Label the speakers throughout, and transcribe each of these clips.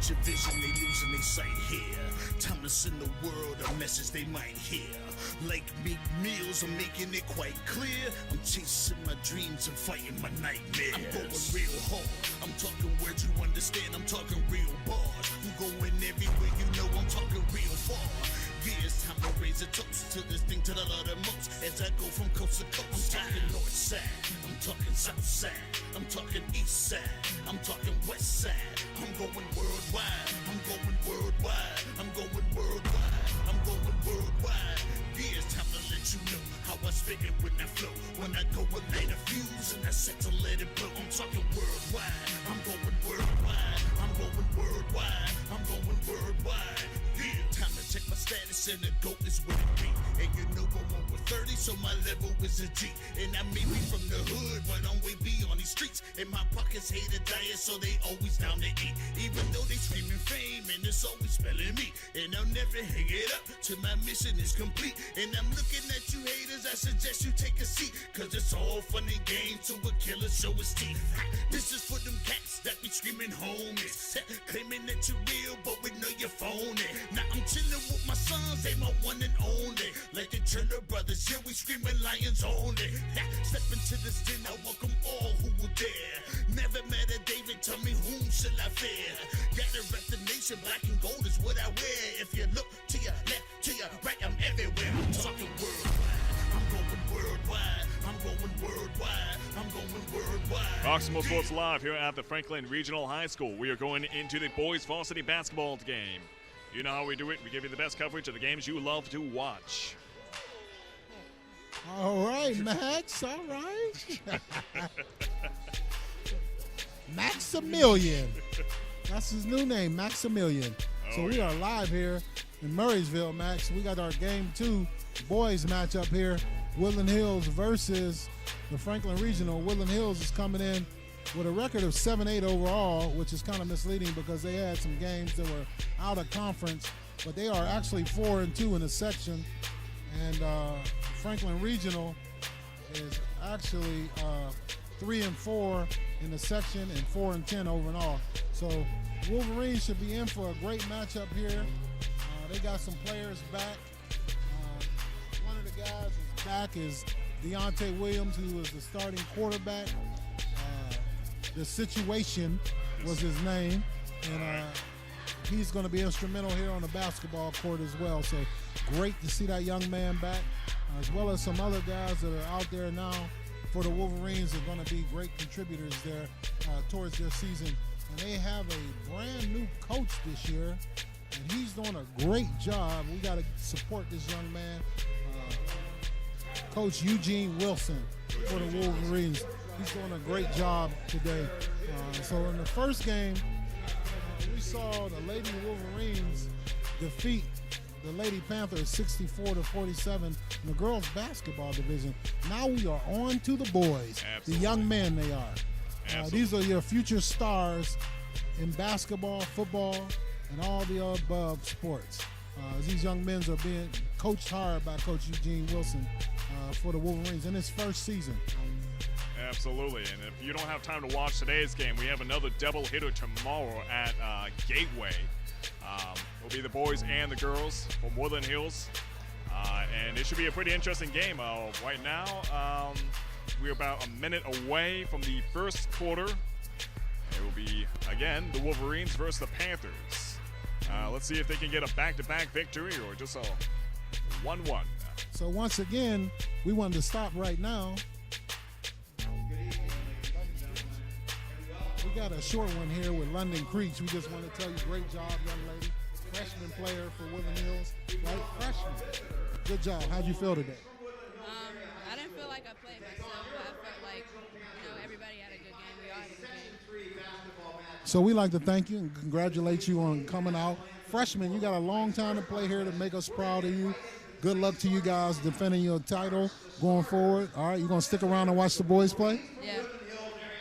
Speaker 1: picture vision, they losing their sight here. Time to send the world a message they might hear. Like Meek Mills, I'm making it quite clear. I'm chasing my dreams and fighting my nightmares. I'm going real hard. I'm talking words you understand. I'm talking real bars. I'm going everywhere, you know I'm talking real far. Yeah, it's time to raise a toast to this thing to the Lord of most. As I go from coast to coast, I'm talking north side, I'm talking south side, I'm talking east side, I'm talking west side. I'm going worldwide, I'm going worldwide, I'm going worldwide, I'm going worldwide. Yeah, it's time to let you know how I spit it when I flow. When I go and light a fuse and I set to let it blow. I'm talking worldwide, I'm going worldwide, I'm going worldwide, I'm going worldwide. Yeah, time to check my status and the GOAT is what it be. And you know I'm over 30, so my level is a G. And I may be from the hood, but I'm way beyond these streets. And my pockets hate a diet, so they always down to eat. Even though they screaming fame, and it's always spelling me. And I'll never hang it up till my mission is complete. And I'm looking at you haters, I suggest you take a seat. Cause it's all fun and games till a killer show his teeth. This is for them cats that be screaming homies. Claiming that you're real, but we know you're phony. Now I'm chilling with my sons, they my one and only. Like the Turner brothers, yeah, we screaming lions only. Step into this den, I welcome all who will dare. Never met a David, tell me whom shall I fear? Gotta rep the nation, black and gold is what I wear. If you look to your left, to your right, I'm everywhere. I'm talking worldwide, I'm going worldwide, I'm going worldwide, I'm going worldwide.
Speaker 2: Roxamore Sports live here at the Franklin Regional High School. We are going into the boys varsity basketball game. You know how we do it. We give you the best coverage of the games you love to watch.
Speaker 3: All right, Max. All right. Maximilian. That's his new name, Maximilian. So we are live here in Murraysville, Max. We got our game 2 boys matchup here. Woodland Hills versus the Franklin Regional. Woodland Hills is coming in with a record of 7-8 overall, which is kind of misleading because they had some games that were out of conference, but they are actually 4-2 in the section. And Franklin Regional is actually 3-4 in the section and 4-10 overall. So Wolverines should be in for a great matchup here. They got some players back. One of the guys is back is Deontay Williams, who was the starting quarterback. The Situation was his name, and he's going to be instrumental here on the basketball court as well. So great to see that young man back, as well as some other guys that are out there now for the Wolverines are going to be great contributors there towards their season. And they have a brand new coach this year, and he's doing a great job. We got to support this young man, Coach Eugene Wilson for the Wolverines. He's doing a great job today. So in the first game, we saw the Lady Wolverines defeat the Lady Panthers 64-47 in the girls basketball division. Now we are on to the boys, the young men they are. These are your future stars in basketball, football, and all the above sports. These young men are being coached hard by Coach Eugene Wilson for the Wolverines in his first season.
Speaker 2: Absolutely, and if you don't have time to watch today's game, we have another double hitter tomorrow at Gateway. It'll be the boys and the girls from Woodland Hills, and it should be a pretty interesting game. Right now, we're about a minute away from the first quarter. It will be, again, the Wolverines versus the Panthers. Let's see if they can get a back-to-back victory or just a 1-1.
Speaker 3: So once again, we wanted to stop right now. We got a short one here with London Creech. We just want to tell you, great job, young lady. Freshman player for Woodland Hills, right? Freshman. Good job. How'd you feel today?
Speaker 4: I didn't feel like I played myself, but I felt like, everybody had a good game. We all had a good game.
Speaker 3: So we like to thank you and congratulate you on coming out. Freshman, you got a long time to play here to make us proud of you. Good luck to you guys defending your title going forward. All right, you going to stick around and watch the boys play?
Speaker 4: Yeah.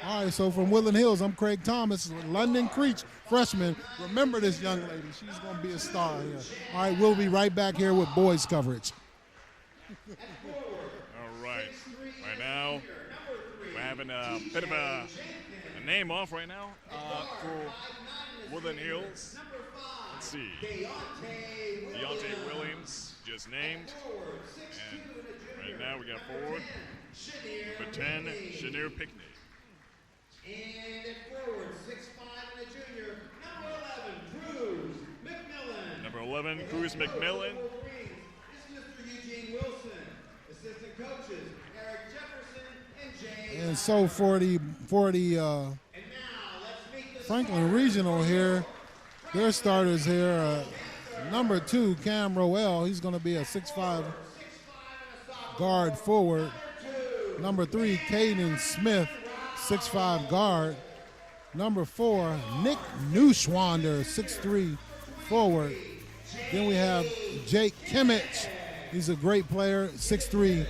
Speaker 3: All right, so from Woodland Hills, I'm Craig Thomas, London Creech, freshman. Remember this young lady. She's going to be a star here. All right, we'll be right back here with boys coverage.
Speaker 2: All right. Right now, we're having a bit of a name off right now for Woodland Hills. Let's see. Deontay Williams just named. And right now we got forward. Number 10, Shanier Pickney.
Speaker 5: And at forward, 6'5" and a junior, number 11, Cruz McMillan.
Speaker 2: Number 11, Cruz McMillan.
Speaker 5: This is Mr. Eugene Wilson. Assistant coaches, Eric Jefferson and Jay.
Speaker 3: And so for the
Speaker 5: And now let's meet the
Speaker 3: Franklin Regional here, their starters here, number 2, Cam Roel. He's going to be a 6'5" guard forward. Number 3, Caden Smith, 6'5" guard. Number 4, Nick Neuschwander, 6'3" forward. Then we have Jake Kimmich. He's a great player, 6'3"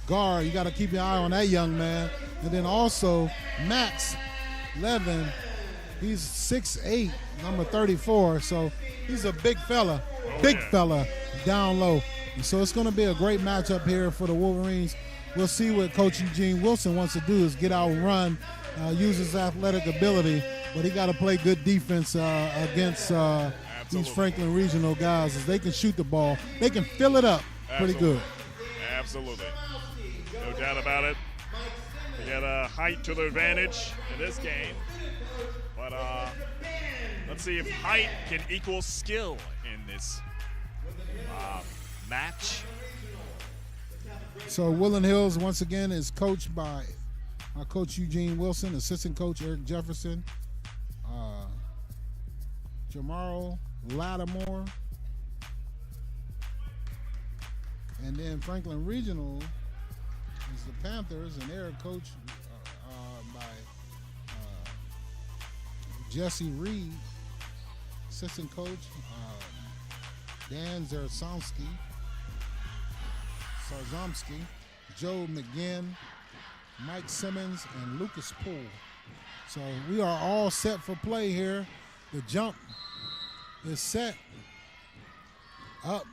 Speaker 3: guard. You got to keep your eye on that young man. And then also Max Levin. He's 6'8", number 34. So he's a big fella, fella down low. And so it's going to be a great matchup here for the Wolverines. We'll see what Coach Eugene Wilson wants to do is get out and run, use his athletic ability, but he got to play good defense against these Franklin Regional guys. As they can shoot the ball, they can fill it up pretty good.
Speaker 2: Absolutely. No doubt about it. They got a height to their advantage in this game. But let's see if height can equal skill in this match.
Speaker 3: So Woodland Hills, once again, is coached by Coach Eugene Wilson, assistant coach Eric Jefferson, Jamaro Lattimore, and then Franklin Regional is the Panthers, and they're coached by Jesse Reed, assistant coach Dan Zarzomski, Joe McGinn, Mike Simmons, and Lucas Poole. So we are all set for play here. The jump is set. Up.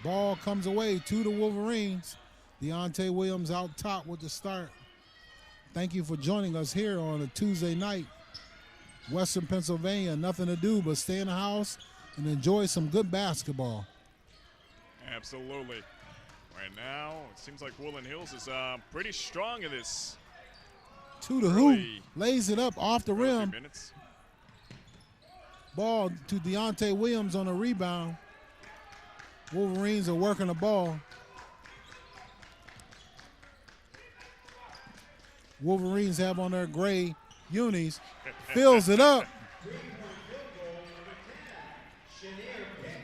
Speaker 3: Ball comes away to the Wolverines. Deontay Williams out top with the start. Thank you for joining us here on a Tuesday night. Western Pennsylvania, nothing to do but stay in the house and enjoy some good basketball.
Speaker 2: Absolutely. Right now, it seems like Woodland Hills is pretty strong in this.
Speaker 3: To the hoop, lays it up off the rim.
Speaker 2: Minutes.
Speaker 3: Ball to Deontay Williams on a rebound. Wolverines are working the ball. Wolverines have on their gray unis. Fills it up.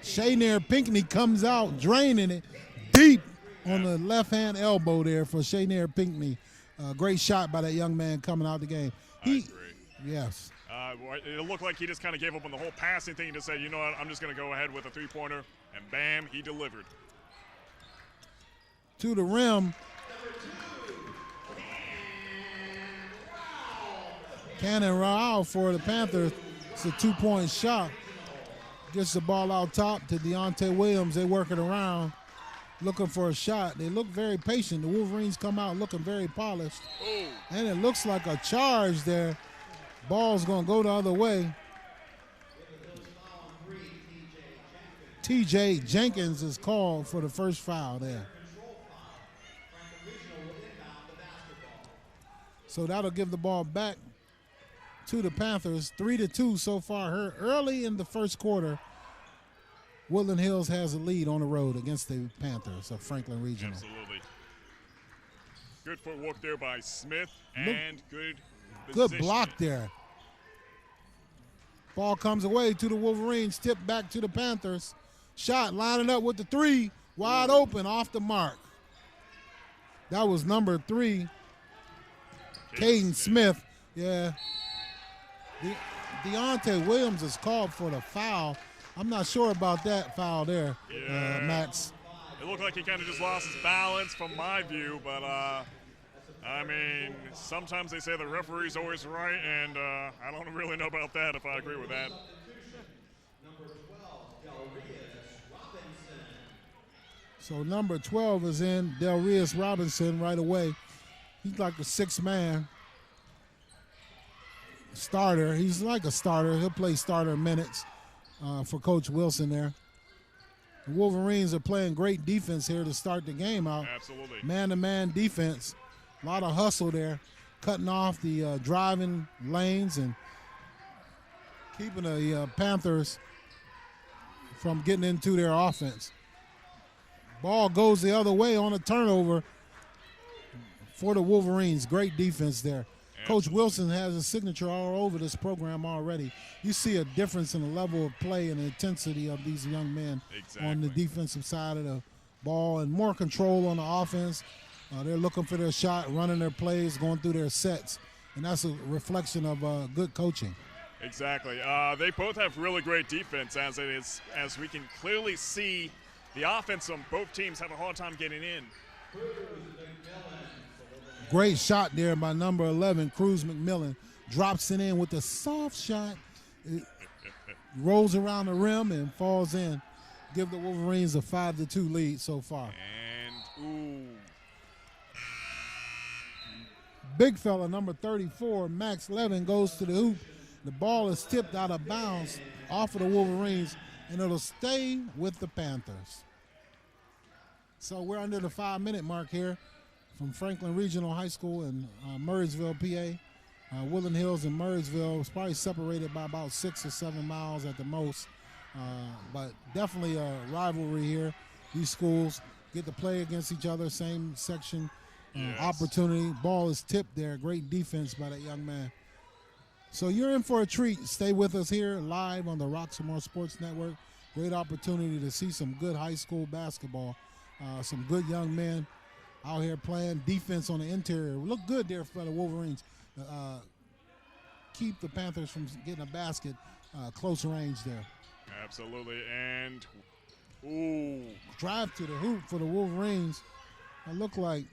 Speaker 3: Shanier Pinkney comes out, draining it deep on the left-hand elbow there for Shanier Pinkney. Great shot by that young man coming out the game.
Speaker 2: I agree.
Speaker 3: Yes.
Speaker 2: It looked like he just kind of gave up on the whole passing thing and just said, you know what, I'm just going to go ahead with a three-pointer, and bam, he delivered.
Speaker 3: To the rim. Cannon Rao for the Panthers. It's a two-point shot. Gets the ball out top to Deontay Williams. They work it around, looking for a shot. They look very patient. The Wolverines come out looking very polished.
Speaker 2: Ooh.
Speaker 3: And it looks like a charge there. Ball's going to go the other way. TJ Jenkins is called for the first foul there. So that'll give the ball back to the Panthers. 3-2 so far. Early in the first quarter, Woodland Hills has a lead on the road against the Panthers of Franklin Regional.
Speaker 2: Absolutely. Good footwork there by Smith and good
Speaker 3: block there. Ball comes away to the Wolverines. Tip back to the Panthers. Shot lining up with the three. Wide open off the mark. That was number 3. Caden Smith. Yeah. Deontay Williams is called for the foul. I'm not sure about that foul there, Max.
Speaker 2: It looked like he kind of just lost his balance from my view, but I mean, sometimes they say the referee's always right, and I don't really know about that if I agree with that.
Speaker 3: So number 12 is in, Del Rios Robinson right away. He's like the 6th man. starter. He's like a starter. He'll play starter minutes for Coach Wilson there. The Wolverines are playing great defense here to start the game out.
Speaker 2: Absolutely.
Speaker 3: Man-to-man defense. A lot of hustle there, cutting off the driving lanes and keeping the Panthers from getting into their offense. Ball goes the other way on a turnover for the Wolverines. Great defense there. Coach Wilson has a signature all over this program already. You see a difference in the level of play and the intensity of these young men on the defensive side of the ball, and more control on the offense. They're looking for their shot, running their plays, going through their sets, and that's a reflection of good coaching.
Speaker 2: Exactly. They both have really great defense, as we can clearly see. The offense on both teams have a hard time getting in.
Speaker 3: Great shot there by number 11, Cruz McMillan. Drops it in with a soft shot. It rolls around the rim and falls in. Give the Wolverines a 5-2 lead so far.
Speaker 2: And, ooh.
Speaker 3: Big fella, number 34, Max Levin, goes to the hoop. The ball is tipped out of bounds off of the Wolverines, and it'll stay with the Panthers. So we're under the 5-minute mark here from Franklin Regional High School in Murraysville, PA. Woodland Hills and Murraysville is probably separated by about 6 or 7 miles at the most. But definitely a rivalry here. These schools get to play against each other, same section opportunity. Ball is tipped there. Great defense by that young man. So you're in for a treat. Stay with us here live on the Roxamore Sports Network. Great opportunity to see some good high school basketball. Some good young men out here playing defense on the interior. Look good there for the Wolverines. Keep the Panthers from getting a basket close range there.
Speaker 2: Absolutely. And, ooh.
Speaker 3: Drive to the hoop for the Wolverines. It looked like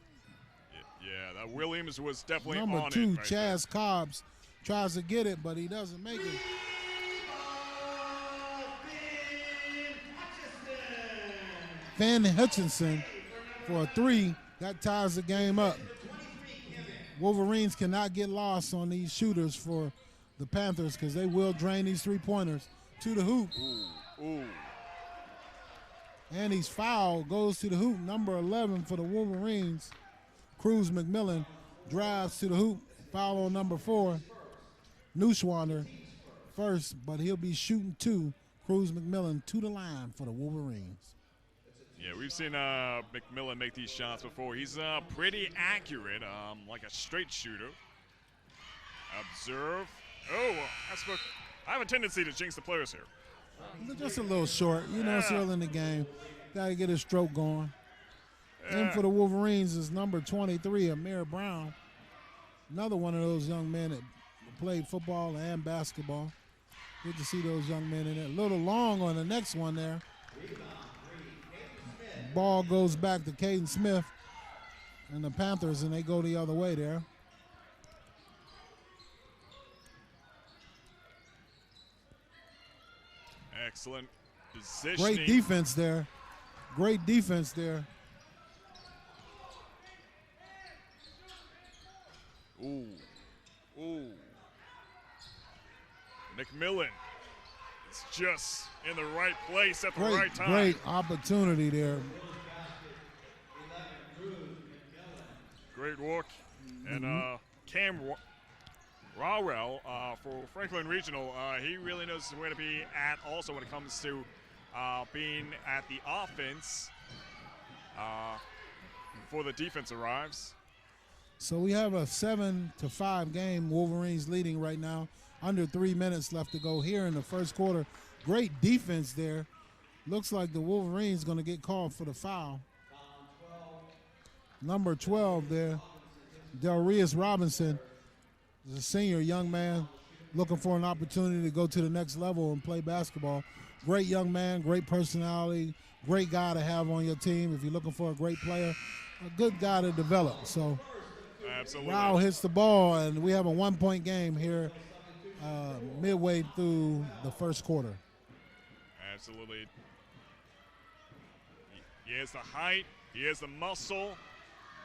Speaker 2: yeah, that Williams was definitely
Speaker 3: number
Speaker 2: on
Speaker 3: 2,
Speaker 2: it right
Speaker 3: Chaz
Speaker 2: there.
Speaker 3: Cobbs, tries to get it, but he doesn't make it. Van Hutchinson for a 3. That ties the game up. Wolverines cannot get lost on these shooters for the Panthers because they will drain these 3-pointers to the hoop.
Speaker 2: Ooh.
Speaker 3: And he's fouled, goes to the hoop. Number 11 for the Wolverines, Cruz McMillan, drives to the hoop. Foul on number 4, Neuschwander first, but he'll be shooting 2. Cruz McMillan to the line for the Wolverines.
Speaker 2: Yeah, we've seen McMillan make these shots before. He's pretty accurate, like a straight shooter. Observe. Oh, I have a tendency to jinx the players here.
Speaker 3: Just a little short. It's early in the game. Got to get his stroke going. In for the Wolverines is number 23, Amir Brown. Another one of those young men that played football and basketball. Good to see those young men in there. A little long on the next one there. Ball goes back to Caden Smith and the Panthers, and they go the other way there.
Speaker 2: Excellent positioning.
Speaker 3: Great defense there. Great defense there.
Speaker 2: Ooh. McMillan is just in the right place at the right time.
Speaker 3: Great opportunity there.
Speaker 2: Great work. And Cam Rowell for Franklin Regional, he really knows where to be at also when it comes to being at the offense before the defense arrives.
Speaker 3: So we have a 7-5 game. Wolverines leading right now. Under 3 minutes left to go here in the first quarter. Great defense there. Looks like the Wolverines going to get called for the foul. Number 12 there, Delrius Robinson, is a senior young man looking for an opportunity to go to the next level and play basketball. Great young man, great personality, great guy to have on your team if you're looking for a great player, a good guy to develop. So
Speaker 2: Absolutely.
Speaker 3: Rao hits the ball, and we have a 1-point game here midway through the first quarter.
Speaker 2: Absolutely. He has the height, he has the muscle,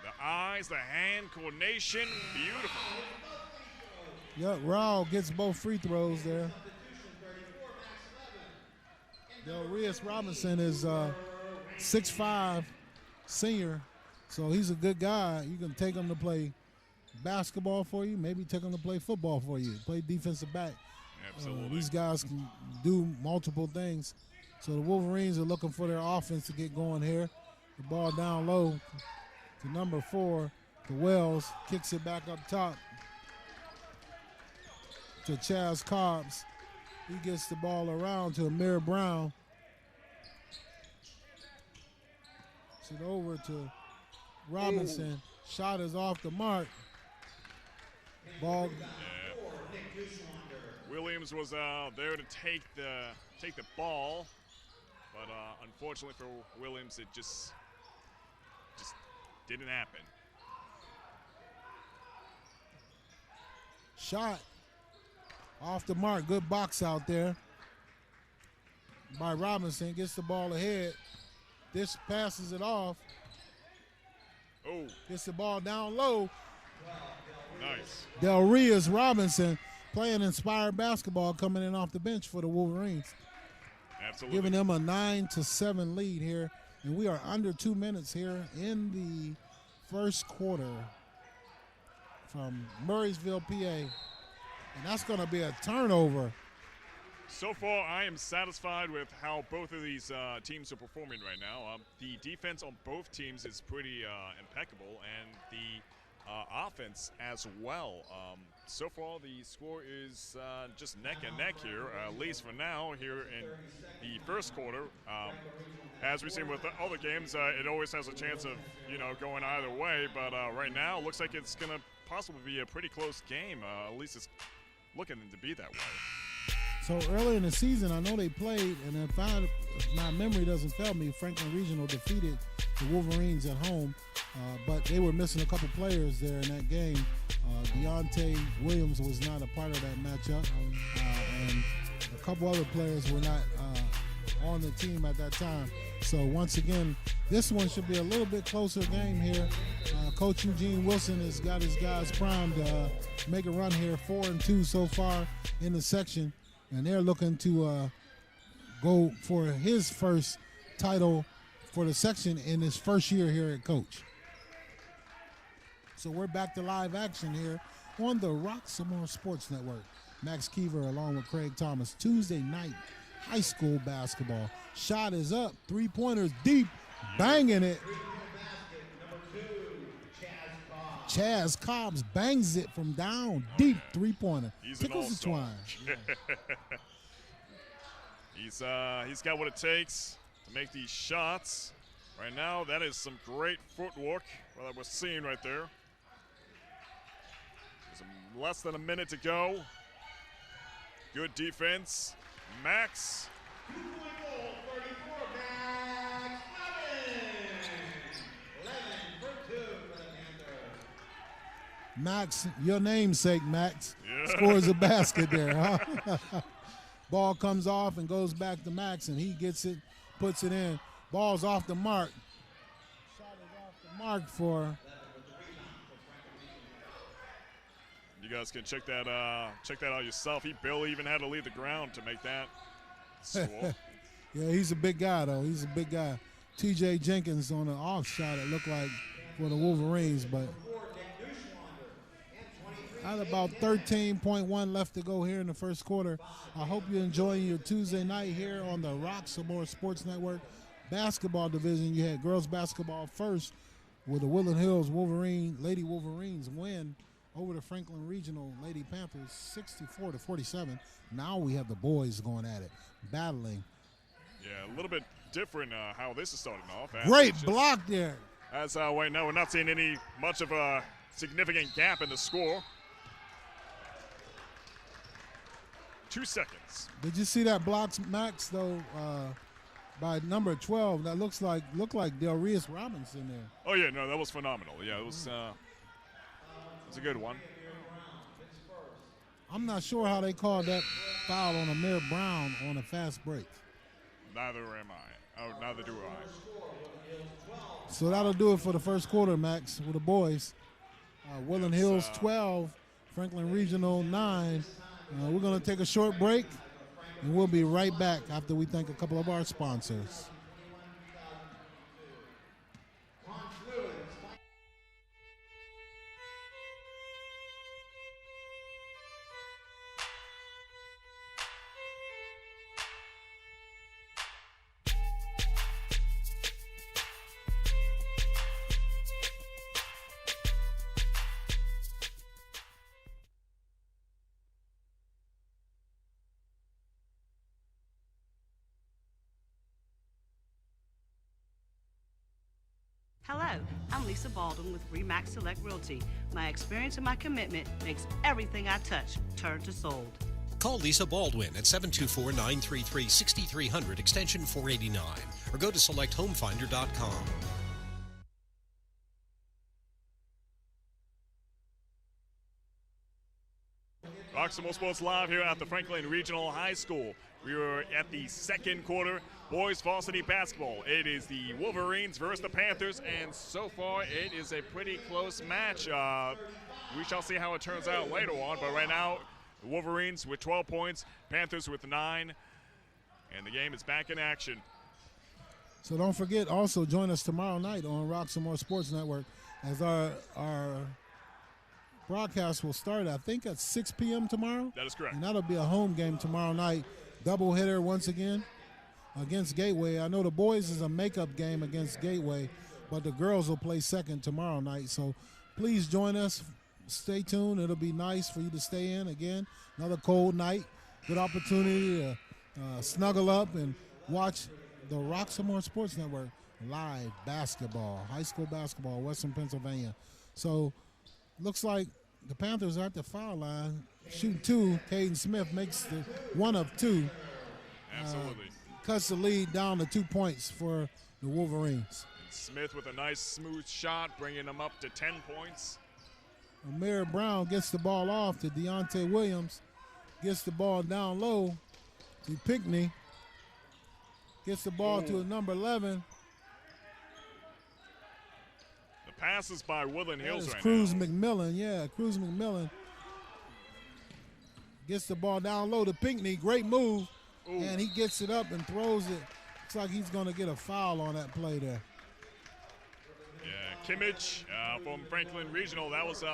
Speaker 2: the eyes, the hand coordination. Beautiful.
Speaker 3: Yep, Raul gets both free throws there. Del Reyes Robinson is 6'5", senior, so he's a good guy. You can take him to play basketball for you, maybe take him to play football for you, play defensive back.
Speaker 2: Absolutely.
Speaker 3: These guys can do multiple things. So the Wolverines are looking for their offense to get going here. The ball down low to number 4, to Wells, kicks it back up top to Chaz Cobbs. He gets the ball around to Amir Brown. It over to Robinson. Shot is off the mark. Ball.
Speaker 2: Yeah. Williams was there to take the ball, but unfortunately for Williams, it just didn't happen.
Speaker 3: Shot off the mark. Good box out there by Robinson. Gets the ball ahead. This passes it off.
Speaker 2: Oh.
Speaker 3: Gets the ball down low.
Speaker 2: Nice.
Speaker 3: Del Reyes Robinson playing inspired basketball, coming in off the bench for the Wolverines.
Speaker 2: Absolutely.
Speaker 3: Giving them a 9-7 lead here. And we are under 2 minutes here in the first quarter from Murraysville, PA. And that's going to be a turnover.
Speaker 2: So far, I am satisfied with how both of these teams are performing right now. The defense on both teams is pretty impeccable, and the offense as well. So far, the score is just neck and neck here, at least for now, here in the first quarter. As we've seen with the other games, it always has a chance of, going either way. But right now, it looks like it's going to possibly be a pretty close game. At least it's looking to be that way.
Speaker 3: So early in the season, I know they played, and if my memory doesn't fail me, Franklin Regional defeated the Wolverines at home, but they were missing a couple players there in that game. Deontay Williams was not a part of that matchup, and a couple other players were not on the team at that time. So once again, this one should be a little bit closer game here. Coach Eugene Wilson has got his guys primed to make a run here, 4-2 so far in the section. And they're looking to go for his first title for the section in his first year here at coach. So we're back to live action here on the Roxamore Sports Network. Max Keever along with Craig Thomas. Tuesday night high school basketball. Shot is up. 3-pointers deep. Banging it. Chaz Cobbs bangs it from down deep. 3-pointer. Tickles the twine.
Speaker 2: He's got what it takes to make these shots. Right now, that is some great footwork that we're seeing right there. There's less than a minute to go. Good defense. Max.
Speaker 3: Max, your namesake, Max,
Speaker 2: Yeah.
Speaker 3: scores a basket there, huh? Ball comes off and goes back to Max, and he gets it, puts it in. Ball's off the mark. Shot is off the mark for.
Speaker 2: You guys can check that out yourself. He barely even had to leave the ground to make that score.
Speaker 3: Yeah, he's a big guy, though. He's a big guy. T.J. Jenkins on an off shot, it looked like, for the Wolverines, but at about 13.1 left to go here in the first quarter. I hope you're enjoying your Tuesday night here on the Roxamore Sports Network basketball division. You had girls basketball first with the Woodland Hills Lady Wolverines win over the Franklin Regional Lady Panthers 64-47. Now we have the boys going at it, battling.
Speaker 2: Yeah, a little bit different how this is starting off.
Speaker 3: Great block there.
Speaker 2: As right now, we're not seeing much of a significant gap in the score. 2 seconds.
Speaker 3: Did you see that block, Max, though, by number 12? That looked like Del Reyes Robinson there.
Speaker 2: Oh, yeah, no, that was phenomenal. Yeah, it was a good one.
Speaker 3: I'm not sure how they called that foul on Amir Brown on a fast break.
Speaker 2: Neither am I. Oh, neither do I.
Speaker 3: So that'll do it for the first quarter, Max, with the boys. Woodland Hills 12, Franklin Regional 9. We're going to take a short break, and we'll be right back after we thank a couple of our sponsors.
Speaker 6: Hello, I'm Lisa Baldwin with Remax Select Realty. My experience and my commitment makes everything I touch turn to sold.
Speaker 7: Call Lisa Baldwin at 724-933-6300 extension 489 or go to selecthomefinder.com.
Speaker 2: Roxamore Sports live here at the Franklin Regional High School. We are at the second quarter, boys varsity basketball. It is the Wolverines versus the Panthers, and so far it is a pretty close match. We shall see how it turns out later on, but right now, the Wolverines with 12 points, Panthers with 9, and the game is back in action.
Speaker 3: So don't forget, also join us tomorrow night on Roxamore Sports Network as our broadcast will start, I think, at 6 p.m. tomorrow.
Speaker 2: That is correct.
Speaker 3: And that'll be a home game tomorrow night. Double hitter once again against Gateway. I know the boys is a makeup game against Gateway, but the girls will play second tomorrow night. So please join us. Stay tuned. It'll be nice for you to stay in. Again, another cold night. Good opportunity to snuggle up and watch the Roxamore Sports Network live basketball, high school basketball, Western Pennsylvania. So looks like the Panthers are at the foul line. Shooting 2. Caden Smith makes the 1 of 2.
Speaker 2: Absolutely.
Speaker 3: Cuts the lead down to 2 points for the Wolverines.
Speaker 2: Smith with a nice smooth shot, bringing them up to 10 points.
Speaker 3: Amir Brown gets the ball off to Deontay Williams. Gets the ball down low to Pickney. Gets the ball to number 11.
Speaker 2: The passes by Woodland Hills right
Speaker 3: Cruz
Speaker 2: now.
Speaker 3: McMillan, yeah, Cruz McMillan. Gets the ball down low to Pinkney. Great move.
Speaker 2: Ooh.
Speaker 3: And he gets it up and throws it. Looks like he's going to get a foul on that play there.
Speaker 2: Yeah, Kimmich from Franklin Regional. That was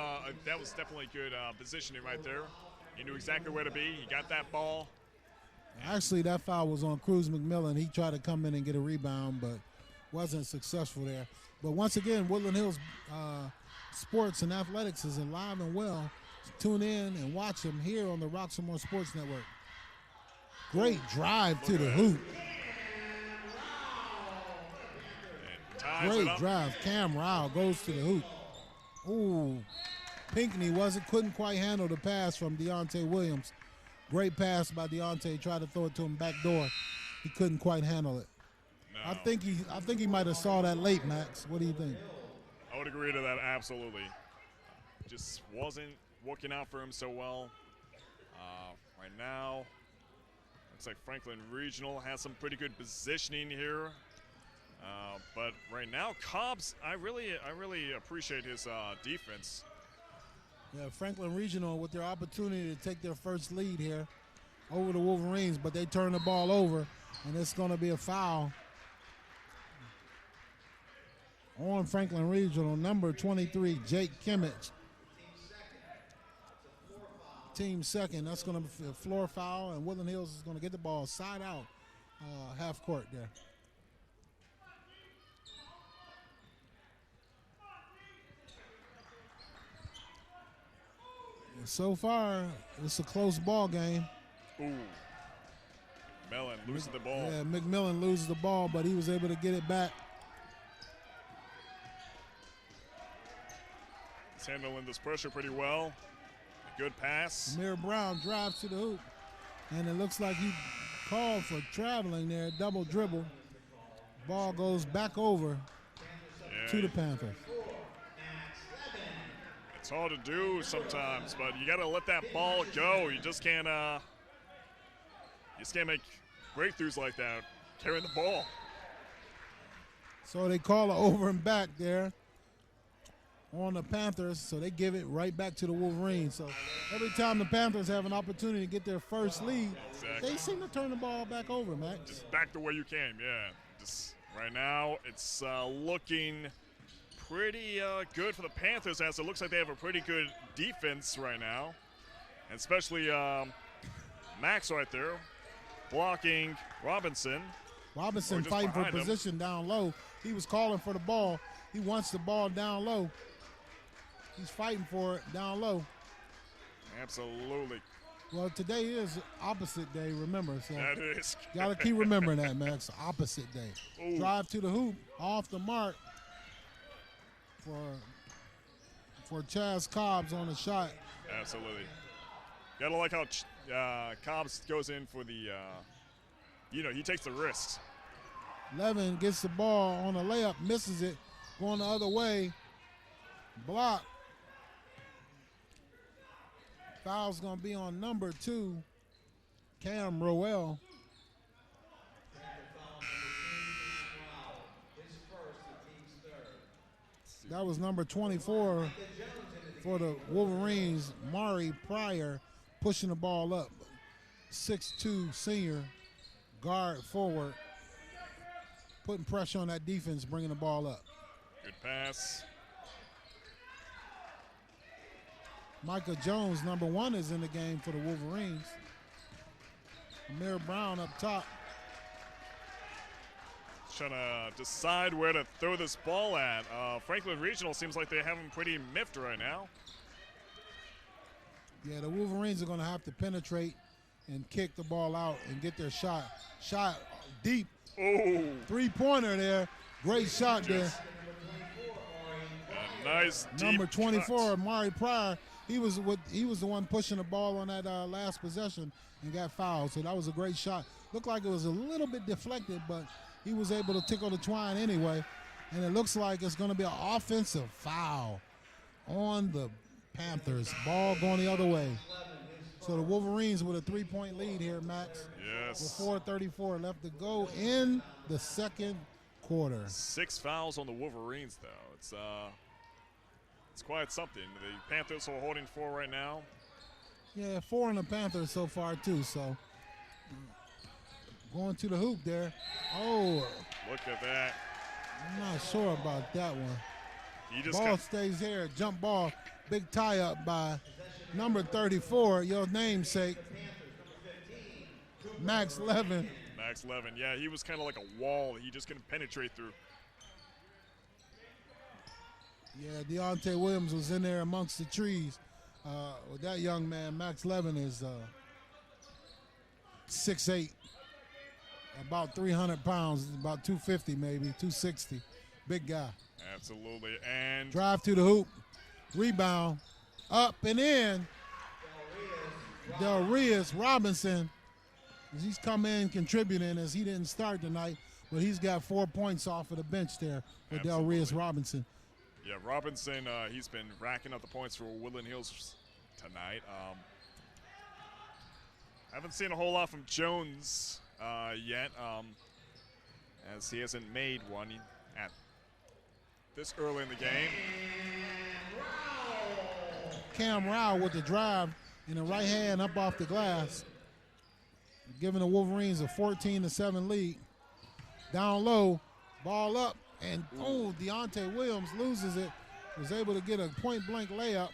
Speaker 2: definitely good positioning right there. He knew exactly where to be. He got that ball.
Speaker 3: Actually, that foul was on Cruz McMillan. He tried to come in and get a rebound, but wasn't successful there. But once again, Woodland Hills Sports and Athletics is alive and well. Tune in and watch them here on the Roxamore Sports Network. Great drive to the hoop. Great drive. Cam Rao goes to the hoop. Ooh, Pinkney couldn't quite handle the pass from Deontay Williams. Great pass by Deontay. Tried to throw it to him back door. He couldn't quite handle it.
Speaker 2: No.
Speaker 3: I think he might have saw that late, Max. What do you think?
Speaker 2: I would agree to that absolutely. Just wasn't working out for him so well. Right now, looks like Franklin Regional has some pretty good positioning here. But right now, Cobbs, I really appreciate his defense.
Speaker 3: Yeah, Franklin Regional with their opportunity to take their first lead here over the Wolverines, but they turn the ball over, and it's going to be a foul on Franklin Regional, number 23, Jake Kimmich. Team second. That's going to be a floor foul, and Woodland Hills is going to get the ball side out, half court there. So far, it's a close ball game.
Speaker 2: Ooh. Mellon losing the ball.
Speaker 3: Yeah, McMillan loses the ball, but he was able to get it back.
Speaker 2: He's handling this pressure pretty well. A good pass.
Speaker 3: Amir Brown drives to the hoop, and it looks like he called for traveling there, double dribble. Ball goes back over to the Panthers.
Speaker 2: It's hard to do sometimes, but you got to let that ball go. You just can't make breakthroughs like that carrying the ball.
Speaker 3: So they call it over and back there. on the Panthers, so they give it right back to the Wolverines. So every time the Panthers have an opportunity to get their first lead, they seem to turn the ball back over, Max.
Speaker 2: Just back the way you came, yeah. Just right now, it's looking pretty good for the Panthers, as it looks like they have a pretty good defense right now. And especially Max right there, blocking Robinson.
Speaker 3: Robinson fighting for position down low. He was calling for the ball. He wants the ball down low. He's fighting for it down low.
Speaker 2: Absolutely.
Speaker 3: Well, today is opposite day, remember. So
Speaker 2: that is.
Speaker 3: Got to keep remembering that, Max. Opposite day.
Speaker 2: Ooh.
Speaker 3: Drive to the hoop, off the mark for Chaz Cobbs on the shot.
Speaker 2: Absolutely. Gotta like how Cobbs goes in for the, he takes the risks.
Speaker 3: Levin gets the ball on a layup, misses it, going the other way. Block. Foul's going to be on number 2, Cam Rowell. That was number 24 for the Wolverines, Mari Pryor, pushing the ball up. 6'2" senior, guard forward, putting pressure on that defense, bringing the ball up.
Speaker 2: Good pass.
Speaker 3: Micah Jones, number 1, is in the game for the Wolverines. Amir Brown up top.
Speaker 2: Trying to decide where to throw this ball at. Franklin Regional seems like they have them pretty miffed right now.
Speaker 3: Yeah, the Wolverines are going to have to penetrate and kick the ball out and get their shot. Shot deep.
Speaker 2: Oh.
Speaker 3: Three-pointer there. Great shot there.
Speaker 2: A nice deep
Speaker 3: Number 24,
Speaker 2: cut.
Speaker 3: Mari Pryor. He was the one pushing the ball on that last possession and got fouled. So that was a great shot. Looked like it was a little bit deflected, but he was able to tickle the twine anyway. And it looks like it's going to be an offensive foul on the Panthers. Ball going the other way. So the Wolverines with a 3-point lead here, Max.
Speaker 2: Yes.
Speaker 3: With 4:34 left to go in the second quarter.
Speaker 2: 6 fouls on the Wolverines, though. It's quite something. The Panthers are holding 4 right now.
Speaker 3: Yeah, 4 on the Panthers so far, too. So going to the hoop there. Oh.
Speaker 2: Look at that.
Speaker 3: I'm not sure about that one.
Speaker 2: He just
Speaker 3: Ball stays here. Jump ball. Big tie up by number 34, your namesake, Max Levin.
Speaker 2: Max Levin. Yeah, he was kind of like a wall that he just couldn't penetrate through.
Speaker 3: Yeah, Deontay Williams was in there amongst the trees. With that young man, Max Levin is 6'8", about 300 pounds, about 250 maybe, 260. Big guy.
Speaker 2: Absolutely. And
Speaker 3: drive to the hoop. Rebound. Up and in. Del Reyes Robinson. He's come in contributing as he didn't start tonight, but he's got 4 points off of the bench there with Del Reyes Robinson.
Speaker 2: Yeah, Robinson, he's been racking up the points for Woodland Hills tonight. Haven't seen a whole lot from Jones yet, as he hasn't made one at this early in the game.
Speaker 3: Cam Rowell with the drive in the right hand up off the glass, giving the Wolverines a 14-7 lead. Down low, ball up, and Deontay Williams loses it. Was able to get a point-blank layup,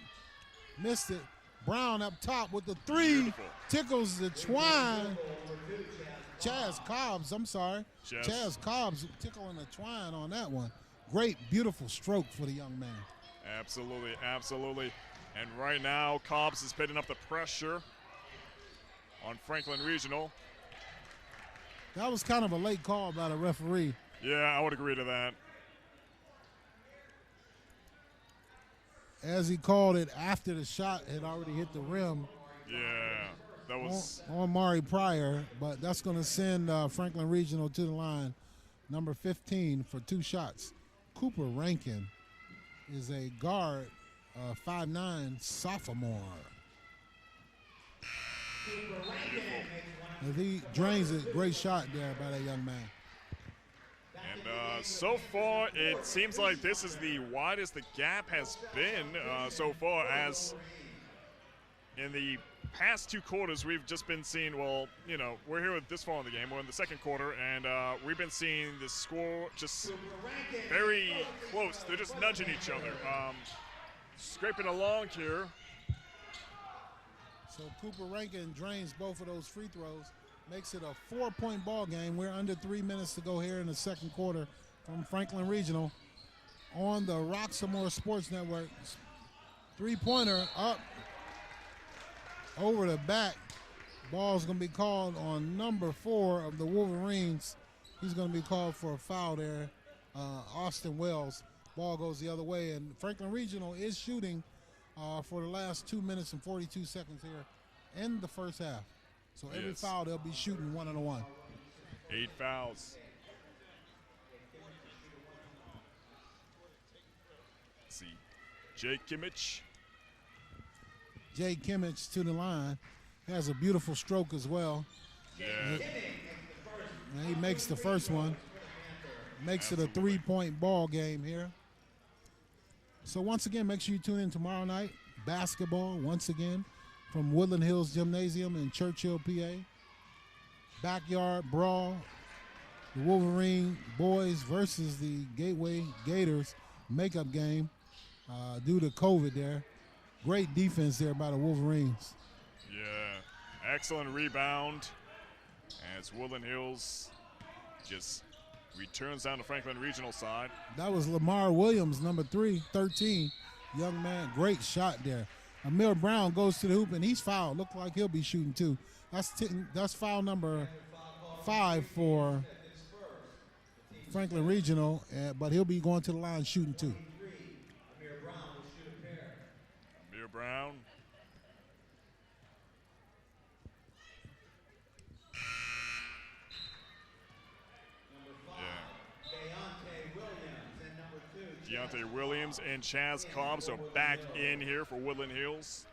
Speaker 3: missed it. Brown up top with the 3, beautiful. Tickles the twine. Chaz Cobbs tickling the twine on that one. Great, beautiful stroke for the young man.
Speaker 2: Absolutely, absolutely. And right now, Cobbs is putting up the pressure on Franklin Regional.
Speaker 3: That was kind of a late call by the referee.
Speaker 2: Yeah, I would agree to that.
Speaker 3: As he called it after the shot had already hit the rim.
Speaker 2: Yeah, that was
Speaker 3: on Mari Pryor, but that's going to send Franklin Regional to the line. Number 15 for 2 shots. Cooper Rankin is a guard, 5'9" sophomore. As he drains it, great shot there by that young man.
Speaker 2: And So far, it seems like this is the widest the gap has been so far, as in the past 2 quarters, we've just been seeing, well, you know, we're here this far in the game. We're in the second quarter, and we've been seeing the score just very close. They're just nudging each other. Scraping along here.
Speaker 3: So Cooper Rankin drains both of those free throws. Makes it a 4-point ball game. We're under 3 minutes to go here in the second quarter from Franklin Regional on the Roxamore Sports Network. 3-pointer up over the back. Ball's going to be called on number 4 of the Wolverines. He's going to be called for a foul there, Austin Wells. Ball goes the other way, and Franklin Regional is shooting for the last 2 minutes and 42 seconds here in the first half. So every foul, they'll be shooting 1-on-1.
Speaker 2: 8 fouls. Let's see. Jake Kimmich.
Speaker 3: Jay Kimmich to the line. Has a beautiful stroke as well.
Speaker 2: Yeah.
Speaker 3: And he makes the first one. Makes it a 3-point ball game here. So once again, make sure you tune in tomorrow night. Basketball, once again, from Woodland Hills Gymnasium in Churchill, PA. Backyard brawl. The Wolverine boys versus the Gateway Gators makeup game due to COVID there. Great defense there by the Wolverines.
Speaker 2: Yeah, excellent rebound as Woodland Hills just returns down to Franklin Regional side.
Speaker 3: That was Lamar Williams, number 13. Young man, great shot there. Amir Brown goes to the hoop, and he's fouled. Looked like he'll be shooting too. That's foul number 5 for Franklin Regional, but he'll be going to the line shooting too.
Speaker 2: Amir Brown. Deontay Williams and Chaz Cobbs are back in here for Woodland Hills.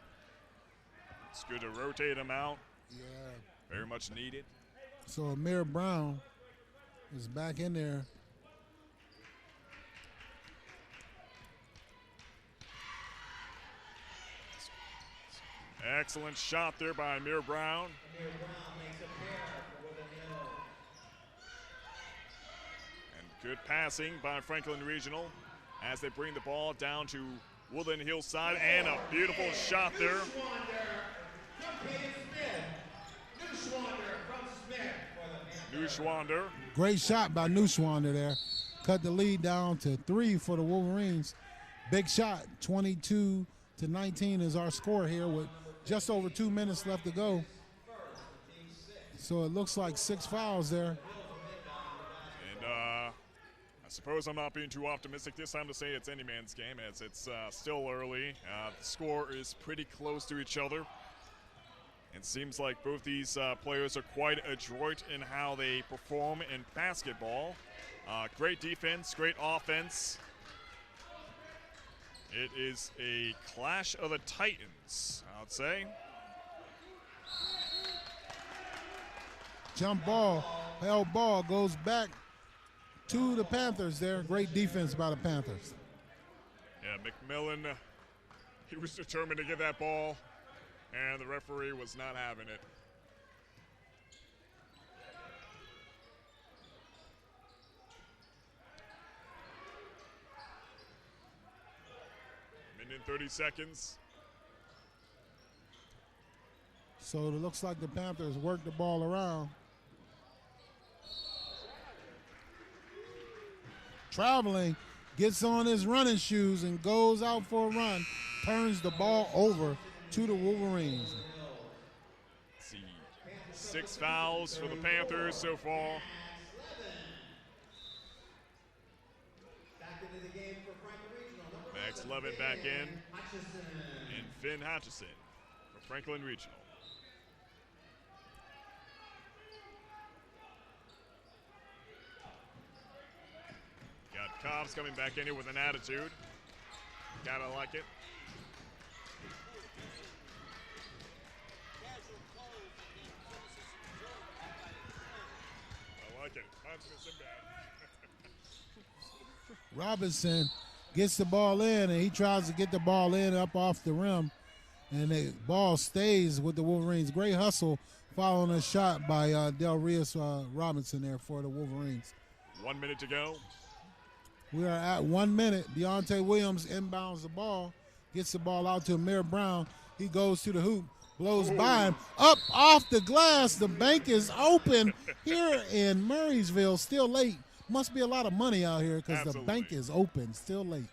Speaker 2: It's good to rotate them out.
Speaker 3: Yeah.
Speaker 2: Very much needed.
Speaker 3: So Amir Brown is back in there.
Speaker 2: Excellent shot there by Amir Brown. And good passing by Franklin Regional as they bring the ball down to Woodland Hills side, and a beautiful shot there. Neuschwander.
Speaker 3: Great shot by Neuschwander there. Cut the lead down to 3 for the Wolverines. Big shot, 22-19 is our score here with just over 2 minutes left to go. So it looks like 6 fouls there.
Speaker 2: And I suppose I'm not being too optimistic this time to say it's any man's game, as it's still early. The score is pretty close to each other. It seems like both these players are quite adroit in how they perform in basketball. Great defense, great offense. It is a clash of the Titans, I would say.
Speaker 3: Jump ball, held ball goes back to the Panthers there. Great defense by the Panthers.
Speaker 2: Yeah, McMillan, he was determined to get that ball, and the referee was not having it. Minute and 30 seconds.
Speaker 3: So it looks like the Panthers work the ball around. Traveling, gets on his running shoes and goes out for a run, turns the ball over to the Wolverines.
Speaker 2: Let's see, 6 fouls for the Panthers so far. Max Levin back in, and Finn Hutchison for Franklin Regional. Got Cobbs coming back in here with an attitude. Gotta like it. I like it. Confidence in bad.
Speaker 3: Robinson gets the ball in, and he tries to get the ball in up off the rim, and the ball stays with the Wolverines. Great hustle following a shot by Del Rios Robinson there for the Wolverines.
Speaker 2: 1 minute to go.
Speaker 3: We are at 1 minute. Deontay Williams inbounds the ball, gets the ball out to Amir Brown. He goes to the hoop, blows by him, up off the glass. The bank is open here in Murraysville, still late. Must be a lot of money out here because the bank is open, still late.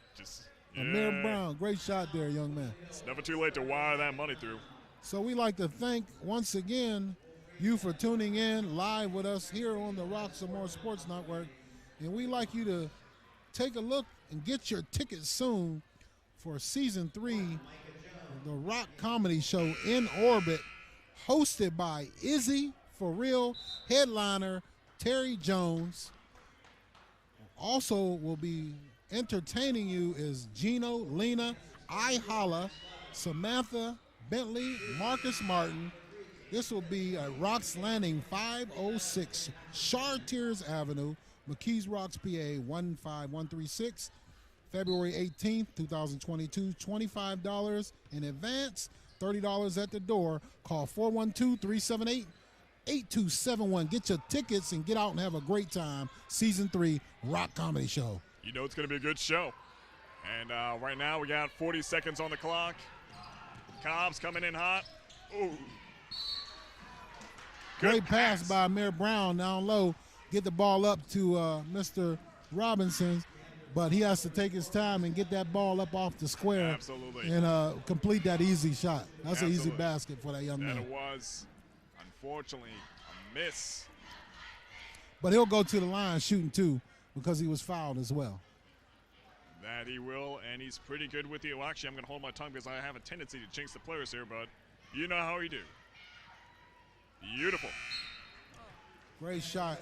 Speaker 3: Amir Brown, great shot there, young man.
Speaker 2: It's never too late to wire that money through.
Speaker 3: So we like to thank, once again, you for tuning in live with us here on the Roxamore Sports Network. And we like you to take a look and get your tickets soon for Season 3 of the Rock Comedy Show in Orbit, hosted by Izzy For Real, headliner Terry Jones. Also will be entertaining you is Gino, Lena, I Holla, Samantha, Bentley, Marcus Martin. This will be at Rocks Landing, 506 Chartiers Avenue, McKees Rocks, PA 15136. February 18th, 2022, $25 in advance, $30 at the door. Call 412-378-8271. Get your tickets and get out and have a great time. Season 3 Rock Comedy Show.
Speaker 2: You know it's going to be a good show. And right now we got 40 seconds on the clock. Cobb's coming in hot. Ooh.
Speaker 3: Great pass by Amir Brown down low. Get the ball up to Mr. Robinson, but he has to take his time and get that ball up off the square.
Speaker 2: Absolutely.
Speaker 3: And complete that easy shot. That's an easy basket for that young man.
Speaker 2: And it was, unfortunately, a miss.
Speaker 3: But he'll go to the line shooting too because he was fouled as well.
Speaker 2: That he will, and he's pretty good with you. Well, actually, I'm going to hold my tongue because I have a tendency to jinx the players here, but you know how we do. Beautiful.
Speaker 3: Great shot.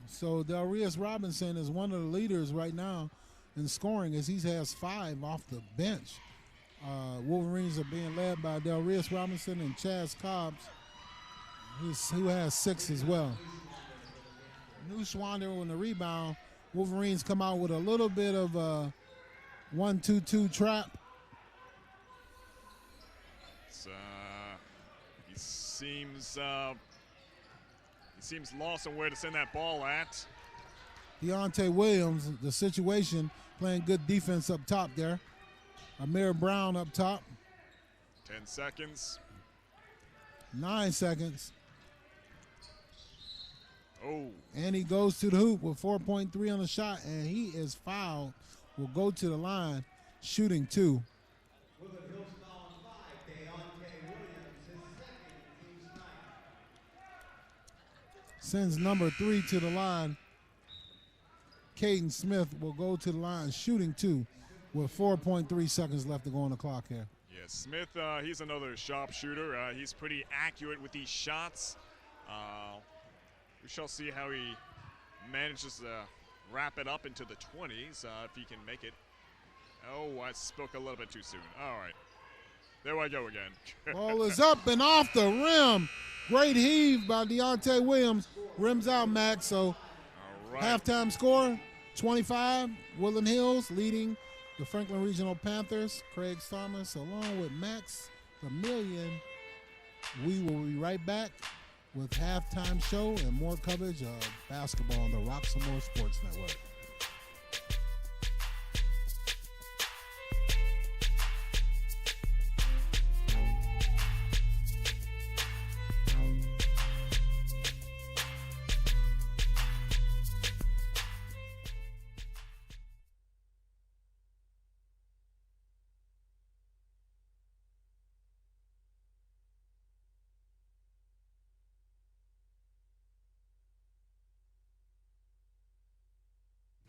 Speaker 3: So Del Rios Robinson is one of the leaders right now in scoring as he has 5 off the bench. Wolverines are being led by Del Rios Robinson and Chaz Cobbs, who has 6 as well. Neuschwander on the rebound. Wolverines come out with a little bit of a 1-2-2 trap.
Speaker 2: He seems lost on where to send that ball at.
Speaker 3: Deontay Williams, the situation, playing good defense up top there. Amir Brown up top.
Speaker 2: 10 seconds.
Speaker 3: 9 seconds.
Speaker 2: Oh.
Speaker 3: And he goes to the hoop with 4.3 on the shot, and he is fouled. Will go to the line, shooting 2.
Speaker 5: Woodland Hills foul on 5, Deontay Williams, his second, team's 9.
Speaker 3: Sends number 3 to the line. Caden Smith will go to the line, shooting 2 with 4.3 seconds left to go on the clock here.
Speaker 2: Yeah, Smith, he's another sharpshooter. He's pretty accurate with these shots. We shall see how he manages to wrap it up into the 20s, if he can make it. Oh, I spoke a little bit too soon. All right. There I go again.
Speaker 3: Ball is up and off the rim. Great heave by Deontay Williams. Rims out, Max. So halftime score, 25. Woodland Hills leading the Franklin Regional Panthers. Craig Thomas along with Max the Million. We will be right back with halftime show and more coverage of basketball on the Roxamore Sports Network.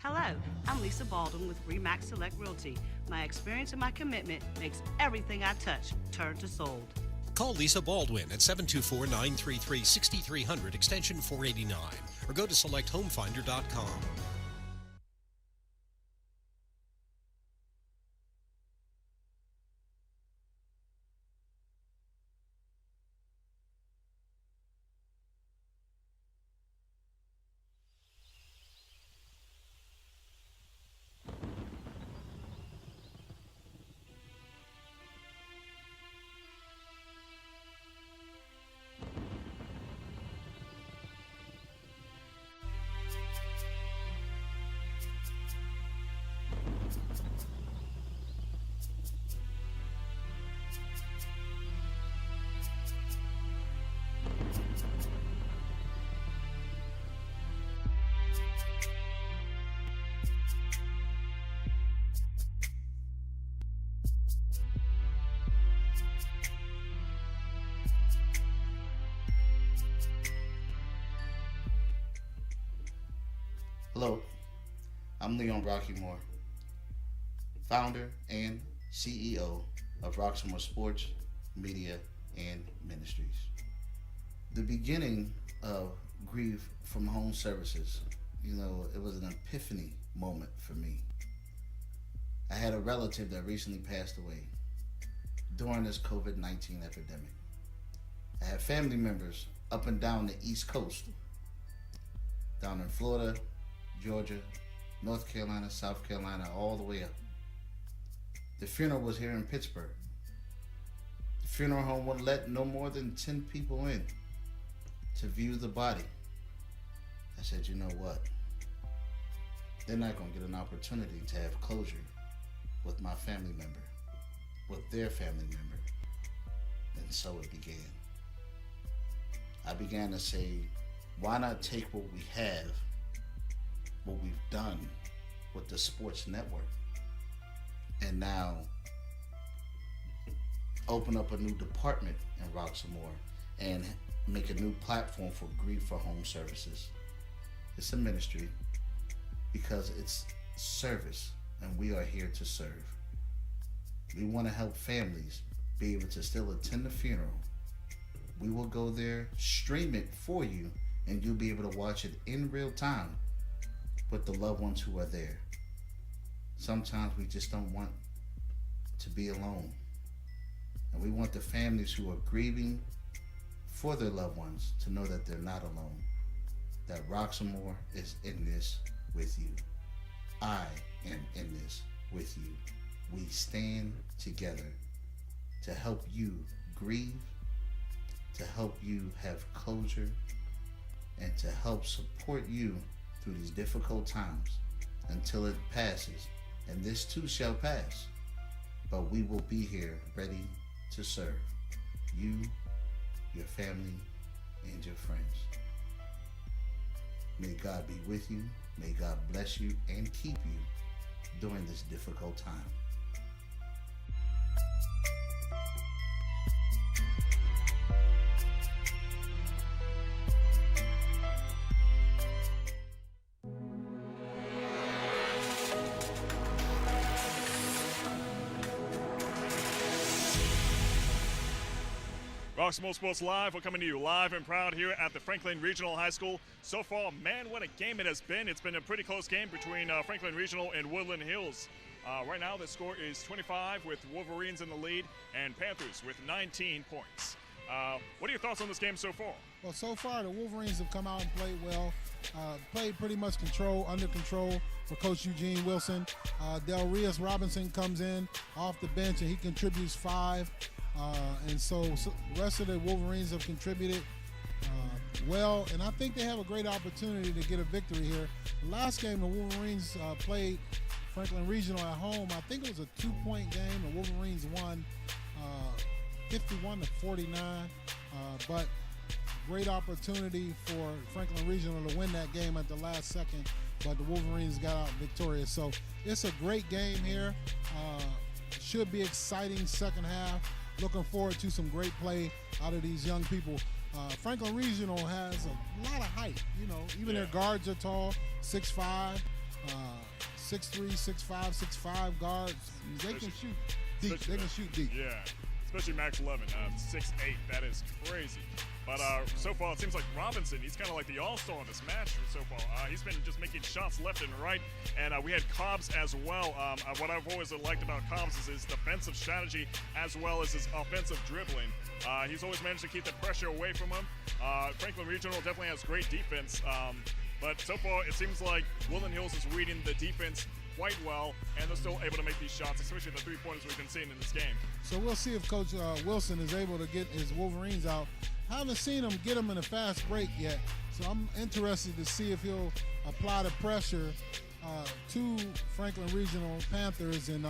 Speaker 6: Hello, I'm Lisa Baldwin with Remax Select Realty. My experience and my commitment makes everything I touch turn to sold.
Speaker 7: Call Lisa Baldwin at 724-933-6300 extension 489 or go to selecthomefinder.com.
Speaker 8: Hello, I'm Leon Roxamore, founder and CEO of Roxamore Sports, Media, and Ministries. The beginning of grief from home services, it was an epiphany moment for me. I had a relative that recently passed away during this COVID-19 epidemic. I have family members up and down the East Coast, down in Florida, Georgia, North Carolina, South Carolina, all the way up. The funeral was here in Pittsburgh. The funeral home would let no more than 10 people in to view the body. I said, you know what? They're not going to get an opportunity to have closure with my family member, with their family member. And so it began. I began to say, why not take what we have, what we've done with the sports network, and now open up a new department in Roxamore and make a new platform for grief for home services. It's a ministry because it's service, and we are here to serve. We want to help families be able to still attend the funeral. We will go there, stream it for you, and you'll be able to watch it in real time with the loved ones who are there. Sometimes we just don't want to be alone. And we want the families who are grieving for their loved ones to know that they're not alone, that Roxamore is in this with you. I am in this with you. We stand together to help you grieve, to help you have closure, and to help support you through these difficult times until it passes. And this too shall pass, but we will be here ready to serve you, your family, and your friends. May God be with you. May God bless you and keep you during this difficult time.
Speaker 2: Roxamore Sports Live, we're coming to you live and proud here at the Franklin Regional High School. So far, man, what a game it has been. It's been a pretty close game between Franklin Regional and Woodland Hills. Right now, the score is 25 with Wolverines in the lead and Panthers with 19 points. What are your thoughts on this game so far?
Speaker 3: Well, so far, the Wolverines have come out and played well. Played pretty much under control for Coach Eugene Wilson. Del Rios Robinson comes in off the bench, and he contributes 5. And so the rest of the Wolverines have contributed well, and I think they have a great opportunity to get a victory here. The last game the Wolverines played Franklin Regional at home, I think it was a 2-point game. The Wolverines won 51-49, but great opportunity for Franklin Regional to win that game at the last second, but the Wolverines got out victorious. So it's a great game here. Should be exciting second half. Looking forward to some great play out of these young people. Franklin Regional has a lot of height. Even their guards are tall, 6'5", 6'3", 6'5", 6'5" guards. They can shoot deep. They can shoot deep.
Speaker 2: Yeah, especially Max Levin, 6'8". That is crazy. But so far, it seems like Robinson, he's kind of like the all-star in this match so far. He's been just making shots left and right. And we had Cobbs as well. What I've always liked about Cobbs is his defensive strategy as well as his offensive dribbling. He's always managed to keep the pressure away from him. Franklin Regional definitely has great defense. But so far, it seems like Woodland Hills is reading the defense quite well, and they're still able to make these shots, especially the three-pointers we've been seeing in this game.
Speaker 3: So we'll see if Coach Wilson is able to get his Wolverines out. Haven't seen him get them in a fast break yet, so I'm interested to see if he'll apply the pressure to Franklin Regional Panthers and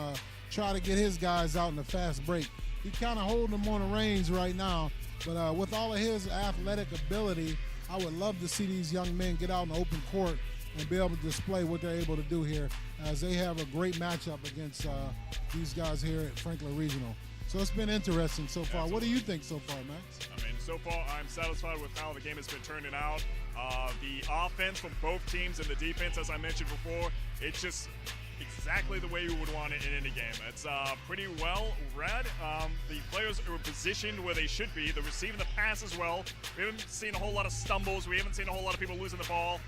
Speaker 3: try to get his guys out in a fast break. He kind of holding them on the reins right now, but with all of his athletic ability, I would love to see these young men get out in the open court and be able to display what they're able to do here, as they have a great matchup against these guys here at Franklin Regional. So it's been interesting so far. Absolutely. What do you think so far, Max?
Speaker 2: I mean, so far I'm satisfied with how the game has been turning out. The offense from both teams and the defense, as I mentioned before, it's just exactly the way you would want it in any game. It's pretty well read. The players are positioned where they should be. They're receiving the pass as well. We haven't seen a whole lot of stumbles. We haven't seen a whole lot of people losing the ball.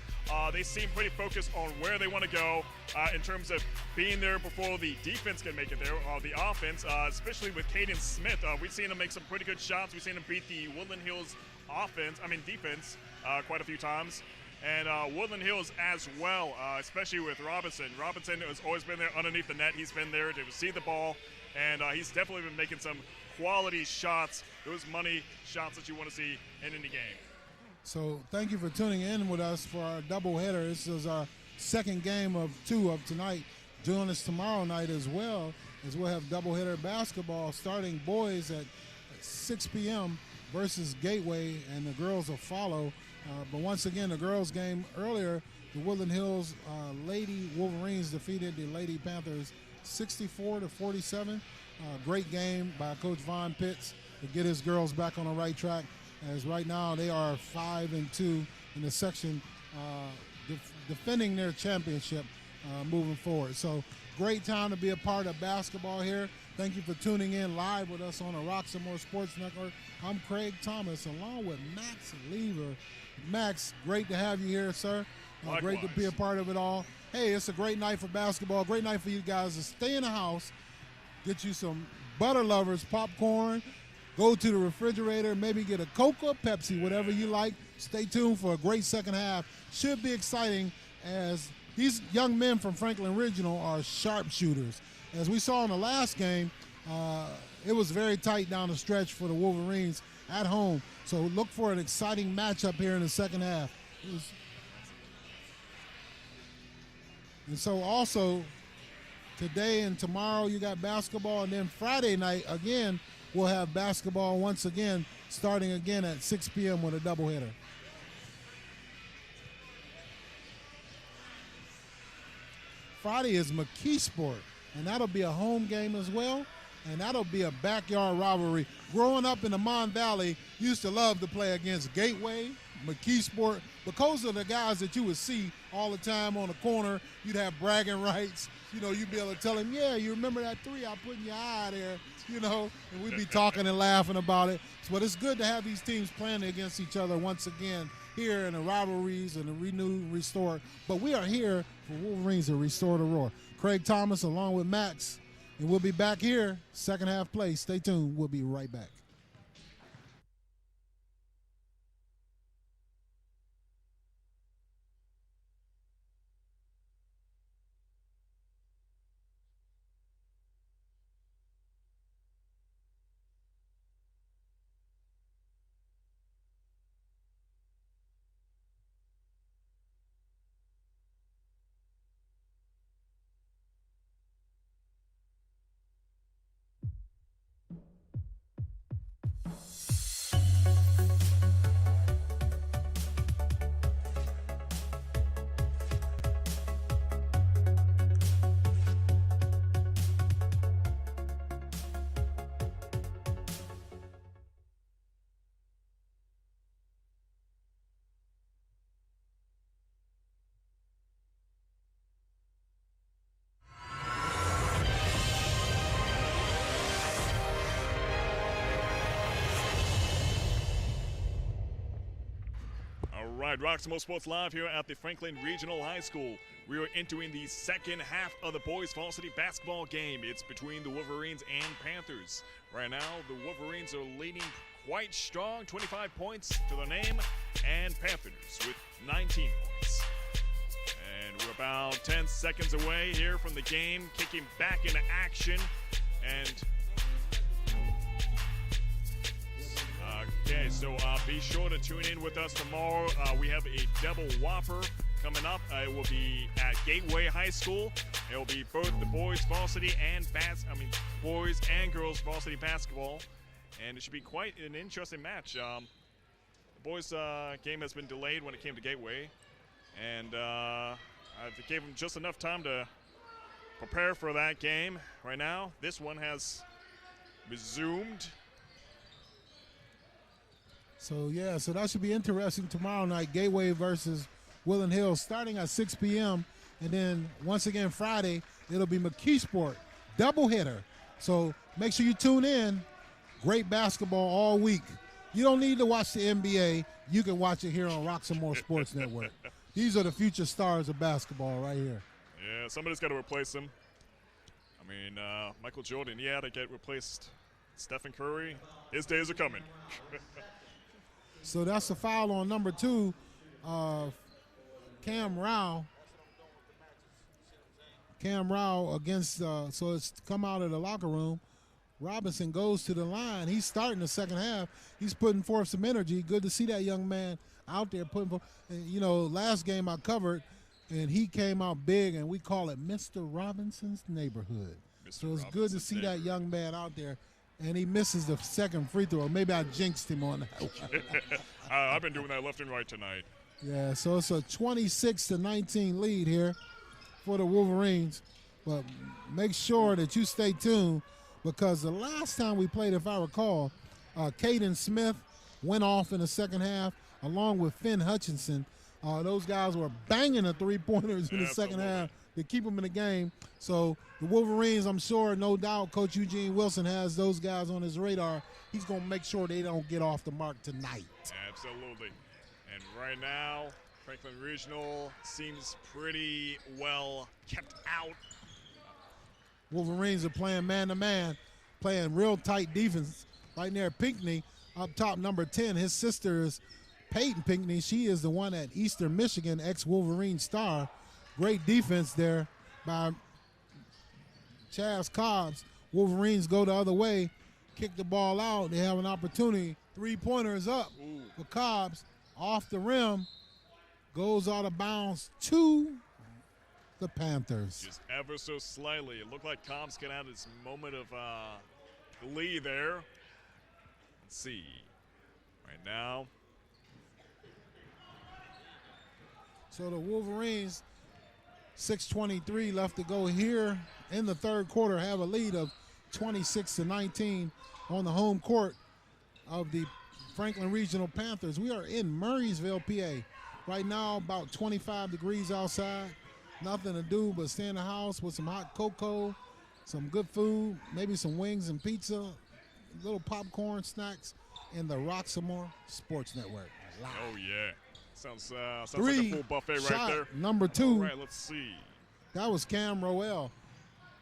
Speaker 2: They seem pretty focused on where they want to go in terms of being there before the defense can make it there. The offense, especially with Caden Smith, we've seen him make some pretty good shots. We've seen him beat the Woodland Hills defense quite a few times. And Woodland Hills as well, especially with Robinson. Robinson has always been there underneath the net. He's been there to receive the ball, and he's definitely been making some quality shots, those money shots that you want to see in any game.
Speaker 3: So thank you for tuning in with us for our doubleheader. This is our second game of 2 of tonight. Join us tomorrow night as well, as we'll have doubleheader basketball starting boys at 6 p.m. versus Gateway, and the girls will follow. But once again, the girls' game earlier, the Woodland Hills Lady Wolverines defeated the Lady Panthers 64-47. Great game by Coach Von Pitts to get his girls back on the right track, as right now they are 5-2 in the section, defending their championship moving forward. So great time to be a part of basketball here. Thank you for tuning in live with us on the Roxamore Sports Network. I'm Craig Thomas along with Max Lever. Max, great to have you here, sir. Great to be a part of it all. Hey, it's a great night for basketball. Great night for you guys to stay in the house, get you some Butter Lovers popcorn, go to the refrigerator, maybe get a Coke or Pepsi, whatever you like. Stay tuned for a great second half. Should be exciting, as these young men from Franklin Regional are sharpshooters. As we saw in the last game, it was very tight down the stretch for the Wolverines at home. So look for an exciting matchup here in the second half. And so also today and tomorrow you got basketball, and then Friday night again we'll have basketball once again, starting again at 6 p.m. with a doubleheader. Friday is McKeesport, and that'll be a home game as well, and that'll be a backyard rivalry. Growing up in the Mon Valley, used to love to play against Gateway, McKeesport, because of the guys that you would see all the time on the corner. You'd have bragging rights. You know, you'd be able to tell him, yeah, you remember that 3 I put in your eye there, you know, and we'd be talking and laughing about it. But it's good to have these teams playing against each other once again here in the rivalries and the renewed, restored. But we are here for Wolverines to restore the roar. Craig Thomas along with Max, and we'll be back here, second half play. Stay tuned. We'll be right back.
Speaker 2: All right, Roxamore Sports Live here at the Franklin Regional High School. We are entering the second half of the boys varsity basketball game. It's between the Wolverines and Panthers. Right now, the Wolverines are leading quite strong, 25 points to their name, and Panthers with 19 points. And we're about 10 seconds away here from the game, kicking back into action. And okay, so be sure to tune in with us tomorrow. We have a double whopper coming up. It will be at Gateway High School. It will be both the boys varsity and boys and girls varsity basketball, and it should be quite an interesting match. The boys game has been delayed when it came to Gateway, and it gave them just enough time to prepare for that game. Right now, this one has resumed.
Speaker 3: So, yeah, so that should be interesting tomorrow night. Gateway versus Woodland Hills starting at 6 p.m. And then once again Friday, it'll be McKeesport, doubleheader. So make sure you tune in. Great basketball all week. You don't need to watch the NBA. You can watch it here on Roxamore Sports Network. These are the future stars of basketball right here.
Speaker 2: Yeah, somebody's got to replace him. I mean, Michael Jordan, he had to get replaced. Stephen Curry, his days are coming.
Speaker 3: So that's a foul on number 2, Cam Rao. Cam Rao against, so it's come out of the locker room. Robinson goes to the line. He's starting the second half. He's putting forth some energy. Good to see that young man out there putting forth. You know, last game I covered, and he came out big, and we call it Mr. Robinson's neighborhood. So it's good to see that young man out there, and he misses the second free throw. Maybe I jinxed him on that.
Speaker 2: I've been doing that left and right tonight.
Speaker 3: Yeah, so it's a 26-19 lead here for the Wolverines. But make sure that you stay tuned, because the last time we played, if I recall, Caden Smith went off in the second half along with Finn Hutchinson. Those guys were banging the three-pointers in the second half to keep them in the game. So the Wolverines, I'm sure, no doubt, Coach Eugene Wilson has those guys on his radar. He's going to make sure they don't get off the mark tonight.
Speaker 2: Absolutely. And right now, Franklin Regional seems pretty well kept out.
Speaker 3: Wolverines are playing man-to-man, playing real tight defense right near Pinckney. Up top, number 10, his sister is Peyton Pinckney. She is the one at Eastern Michigan, ex-Wolverine star. Great defense there by Chaz Cobbs. Wolverines go the other way, kick the ball out. They have an opportunity. Three-pointers up for Cobbs. Off the rim, goes out of bounds to the Panthers.
Speaker 2: Just ever so slightly. It looked like Cobbs could have this moment of lead there. Let's see. Right now.
Speaker 3: So the Wolverines, 6:23 left to go here in the third quarter, have a lead of 26-19 on the home court of the Franklin Regional Panthers. We are in Murraysville, PA. Right now, about 25 degrees outside. Nothing to do but stay in the house with some hot cocoa, some good food, maybe some wings and pizza, little popcorn snacks, in the Roxamore Sports Network. Live.
Speaker 2: Oh, yeah. Sounds like a full buffet right there.
Speaker 3: Number 2.
Speaker 2: All right, let's see.
Speaker 3: That was Cam Roel.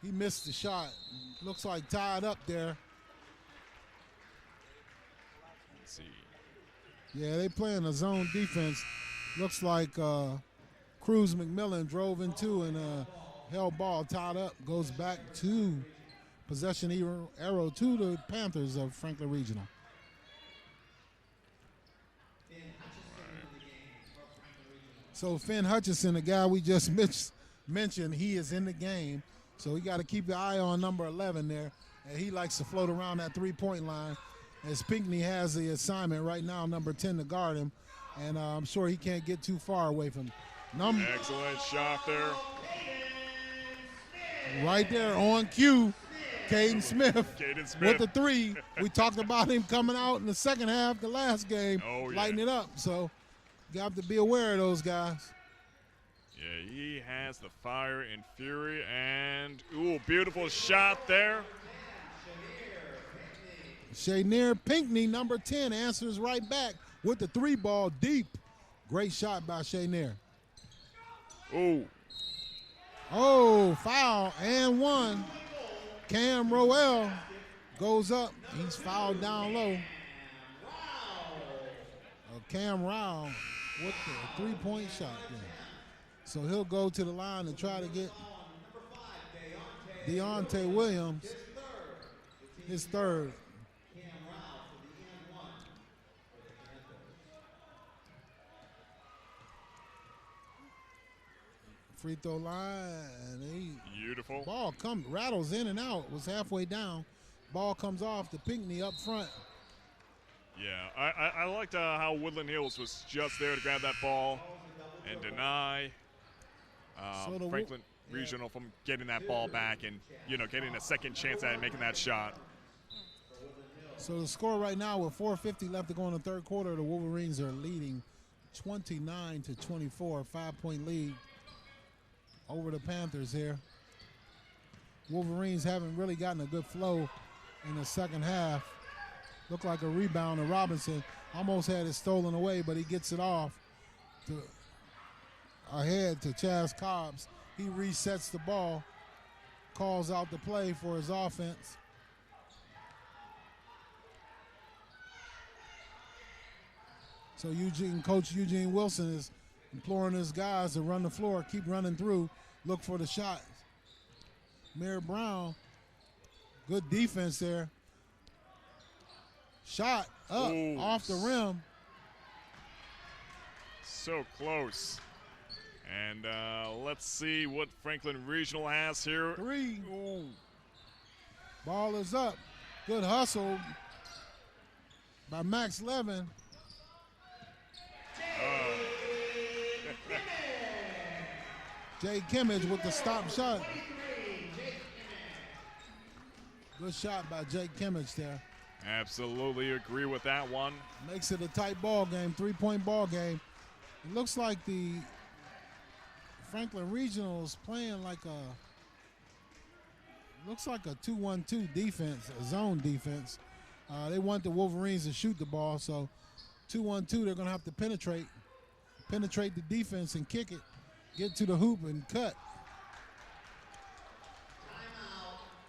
Speaker 3: He missed the shot. Looks like tied up there.
Speaker 2: Let's see.
Speaker 3: Yeah, they playing a zone defense. Looks like Cruz McMillan drove into and held ball tied up. Goes back to possession arrow to the Panthers of Franklin Regional. So Finn Hutchinson, the guy we just mentioned, he is in the game. So we got to keep the eye on number 11 there. And he likes to float around that three-point line, as Pinckney has the assignment right now, number 10, to guard him. And I'm sure he can't get too far away from him.
Speaker 2: Excellent shot there.
Speaker 3: Right there on cue, Caden Smith with the 3. We talked about him coming out in the second half, the last game, lighting it up. So you have to be aware of those guys.
Speaker 2: Yeah, he has the fire and fury, and beautiful shot there.
Speaker 3: Shanier Pinckney, number 10, answers right back with the 3 ball deep. Great shot by Shanier. Oh, foul and 1. Cam Roel goes up. He's fouled down low. Cam Rao with the 3-point shot there. So he'll go to the line and try to get Deontay Williams his third. Free throw line, and
Speaker 2: beautiful
Speaker 3: ball rattles in and out. Was halfway down. Ball comes off to Pinckney up front.
Speaker 2: Yeah, I liked how Woodland Hills was just there to grab that ball and deny Franklin Regional from getting that ball back and getting a second chance at it, making that shot.
Speaker 3: So the score right now with 4:50 left to go in the third quarter, the Wolverines are leading 29-24, 5-point lead over the Panthers here. Wolverines haven't really gotten a good flow in the second half. Looked like a rebound to Robinson. Almost had it stolen away, but he gets it off ahead to Chaz Cobbs. He resets the ball, calls out the play for his offense. So Coach Eugene Wilson is imploring his guys to run the floor, keep running through, look for the shots. Mayor Brown, good defense there. Shot up off the rim.
Speaker 2: So close. And let's see what Franklin Regional has here.
Speaker 3: 3. Ooh. Ball is up. Good hustle by Max Levin. Jay Kimmage with the stop shot. Good shot by Jay Kimmage there.
Speaker 2: Absolutely agree with that one.
Speaker 3: Makes it a tight ball game, 3-point ball game. It looks like the Franklin Regional is playing like a 2-1-2 defense, a zone defense. They want the Wolverines to shoot the ball, so 2-1-2, they're going to have to penetrate the defense and kick it, get to the hoop and cut.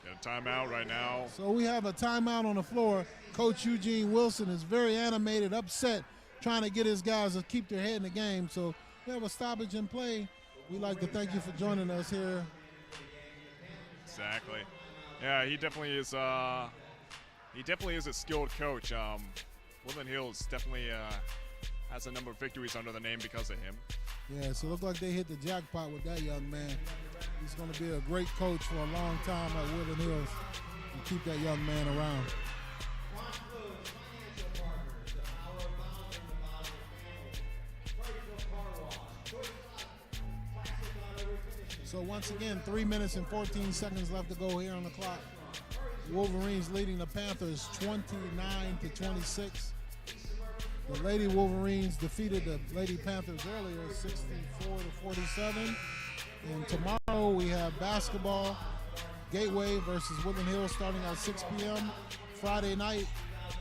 Speaker 2: Got a timeout right now.
Speaker 3: So we have a timeout on the floor. Coach Eugene Wilson is very animated, upset, trying to get his guys to keep their head in the game. So we have a stoppage in play. We'd like to thank you for joining us here.
Speaker 2: Exactly. Yeah, he definitely is. He definitely is a skilled coach. Woodland Hills definitely has a number of victories under the name because of him.
Speaker 3: Yeah, so it looked like they hit the jackpot with that young man. He's going to be a great coach for a long time at Woodland Hills and keep that young man around. So once again, 3 minutes and 14 seconds left to go here on the clock. Wolverines leading the Panthers 29-26. The Lady Wolverines defeated the Lady Panthers earlier 64-47. And tomorrow we have basketball, Gateway versus Woodland Hills starting at 6 p.m. Friday night,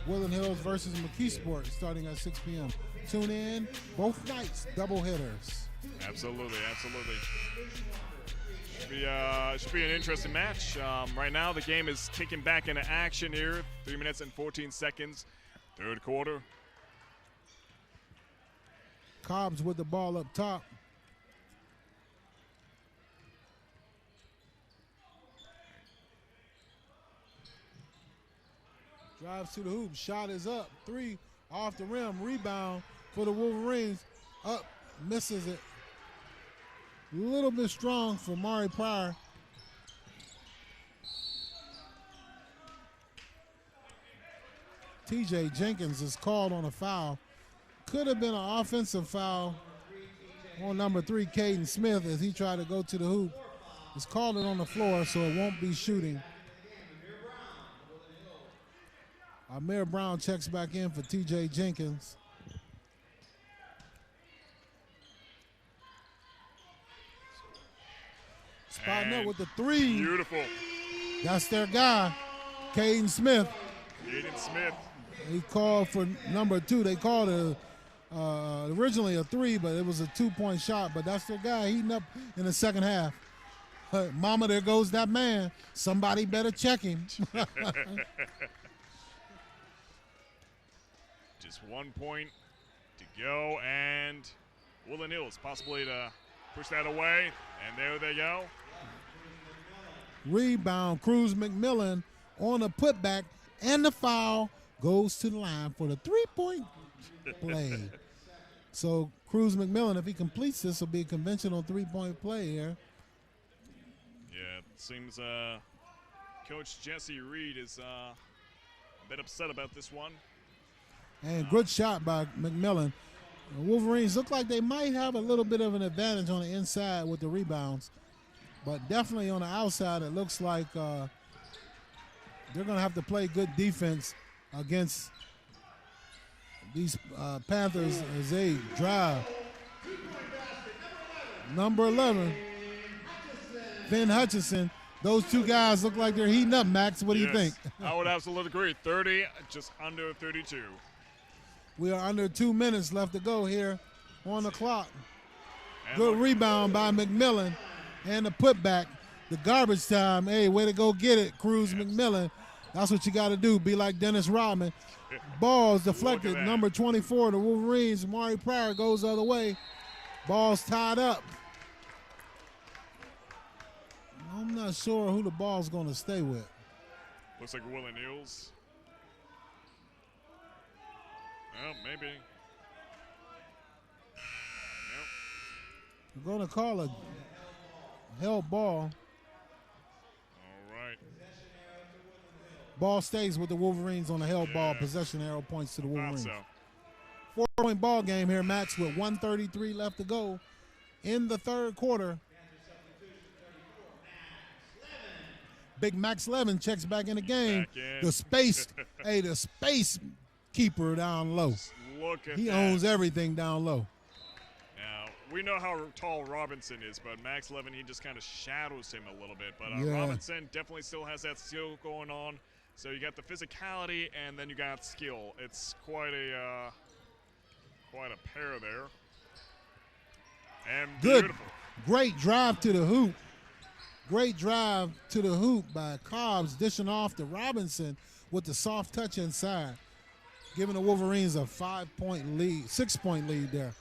Speaker 3: Woodland Hills versus McKeesport starting at 6 p.m. Tune in, both nights, double hitters.
Speaker 2: Absolutely. Should be an interesting match. Right now the game is kicking back into action here. 3 minutes and 14 seconds, third quarter.
Speaker 3: Cobbs with the ball up top. Drives to the hoop, shot is up, 3 off the rim, rebound for the Wolverines, up, misses it. A little bit strong for Mari Pryor. TJ Jenkins is called on a foul. Could have been an offensive foul on number 3, Caden Smith, as he tried to go to the hoop. He's called it on the floor, so it won't be shooting. Mayor Brown checks back in for TJ Jenkins. Spotting up with the 3.
Speaker 2: Beautiful.
Speaker 3: That's their guy, Caden Smith.
Speaker 2: Caden Smith.
Speaker 3: He called for number 2. They called it originally a 3, but it was a 2-point shot. But that's their guy heating up in the second half. Mama, there goes that man. Somebody better check him.
Speaker 2: Just 1 point to go, and Woodland Hills possibly to push that away. And there they go.
Speaker 3: Rebound, Cruz McMillan on a putback, and the foul goes to the line for the 3-point play. So Cruz McMillan, if he completes this, will be a conventional 3-point play here.
Speaker 2: Yeah, it seems Coach Jesse Reed is a bit upset about this one.
Speaker 3: And good shot by McMillan. The Wolverines look like they might have a little bit of an advantage on the inside with the rebounds. But definitely on the outside, it looks like they're going to have to play good defense against these Panthers as they drive. Number 11, Finn Hutchinson. Those two guys look like they're heating up, Max. What do you think?
Speaker 2: I would absolutely agree. 30, just under 32.
Speaker 3: We are under 2 minutes left to go here on the clock.
Speaker 2: And
Speaker 3: Good
Speaker 2: look,
Speaker 3: rebound by McMillan and the putback. The garbage time. Hey, way to go get it, Cruz McMillan. That's what you got to do. Be like Dennis Rodman. Ball's deflected. Number 24, the Wolverines. Mari Pryor goes the other way. Ball's tied up. I'm not sure who the ball's going to stay with.
Speaker 2: Looks like Woodland Hills. Well, maybe. Yep.
Speaker 3: We're going to call a held ball.
Speaker 2: All right.
Speaker 3: Ball stays with the Wolverines on the held ball. Possession arrow points to the Wolverines.
Speaker 2: So.
Speaker 3: 4-point ball game here, Max, with 1:33 left to go in the third quarter. Big Max Levin checks back in the game. The space, hey, the space keeper down low.
Speaker 2: Look at
Speaker 3: he
Speaker 2: that.
Speaker 3: owns everything down low.
Speaker 2: Now, we know how tall Robinson is, but Max Levin, he just kind of shadows him a little bit. But Robinson definitely still has that skill going on. So you got the physicality, and then you got skill. It's quite a pair there. And
Speaker 3: Good,
Speaker 2: beautiful.
Speaker 3: great drive to the hoop. Great drive to the hoop by Cobbs, dishing off to Robinson with the soft touch inside, giving the Wolverines a 5-point lead, 6-point lead there.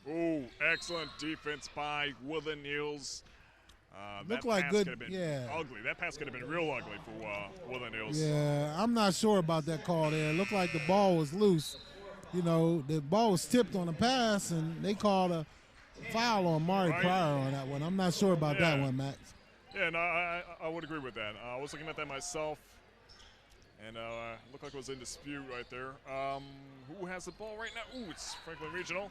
Speaker 2: Ooh, excellent defense by Woodland Hills.
Speaker 3: Looked
Speaker 2: that
Speaker 3: like
Speaker 2: pass
Speaker 3: good,
Speaker 2: could have been
Speaker 3: yeah.
Speaker 2: ugly. That pass could have been real ugly for Woodland Hills.
Speaker 3: Yeah, I'm not sure about that call there. It looked like the ball was loose. You know, the ball was tipped on the pass, and they called a foul on Mari Pryor on that one. I'm not sure about that one, Max.
Speaker 2: Yeah, no, I would agree with that. I was looking at that myself, and looked like it was in dispute right there. Who has the ball right now? Ooh, it's Franklin Regional.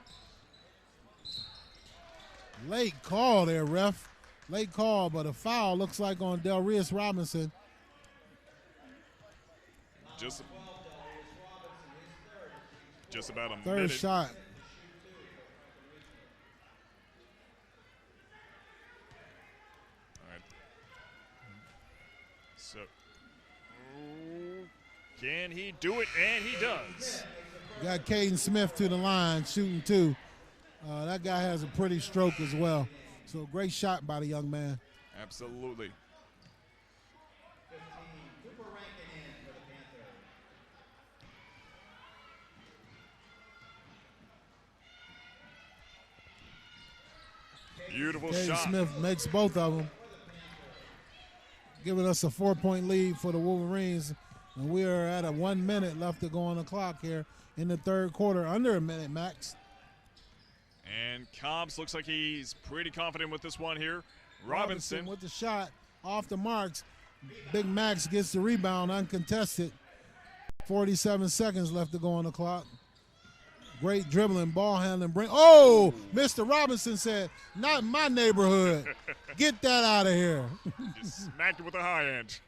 Speaker 3: Late call there, ref. Late call, but a foul looks like on Delrius Robinson.
Speaker 2: Just about a
Speaker 3: third
Speaker 2: minute.
Speaker 3: shot.
Speaker 2: All right. So, can he do it? And he does.
Speaker 3: Got Caden Smith to the line, shooting two. That guy has a pretty stroke as well. So great shot by the young man.
Speaker 2: Absolutely. Beautiful
Speaker 3: Caden
Speaker 2: shot.
Speaker 3: Smith makes both of them, giving us a 4-point lead for the Wolverines. And we are at 1 minute left to go on the clock here in the third quarter, under a minute, Max.
Speaker 2: And Cobbs looks like he's pretty confident with this one here. Robinson
Speaker 3: with the shot off the marks. Big Max gets the rebound uncontested. 47 seconds left to go on the clock. Great dribbling, ball handling. Oh, Mr. Robinson said, not in my neighborhood. Get that out of here.
Speaker 2: just smacked it with a high end.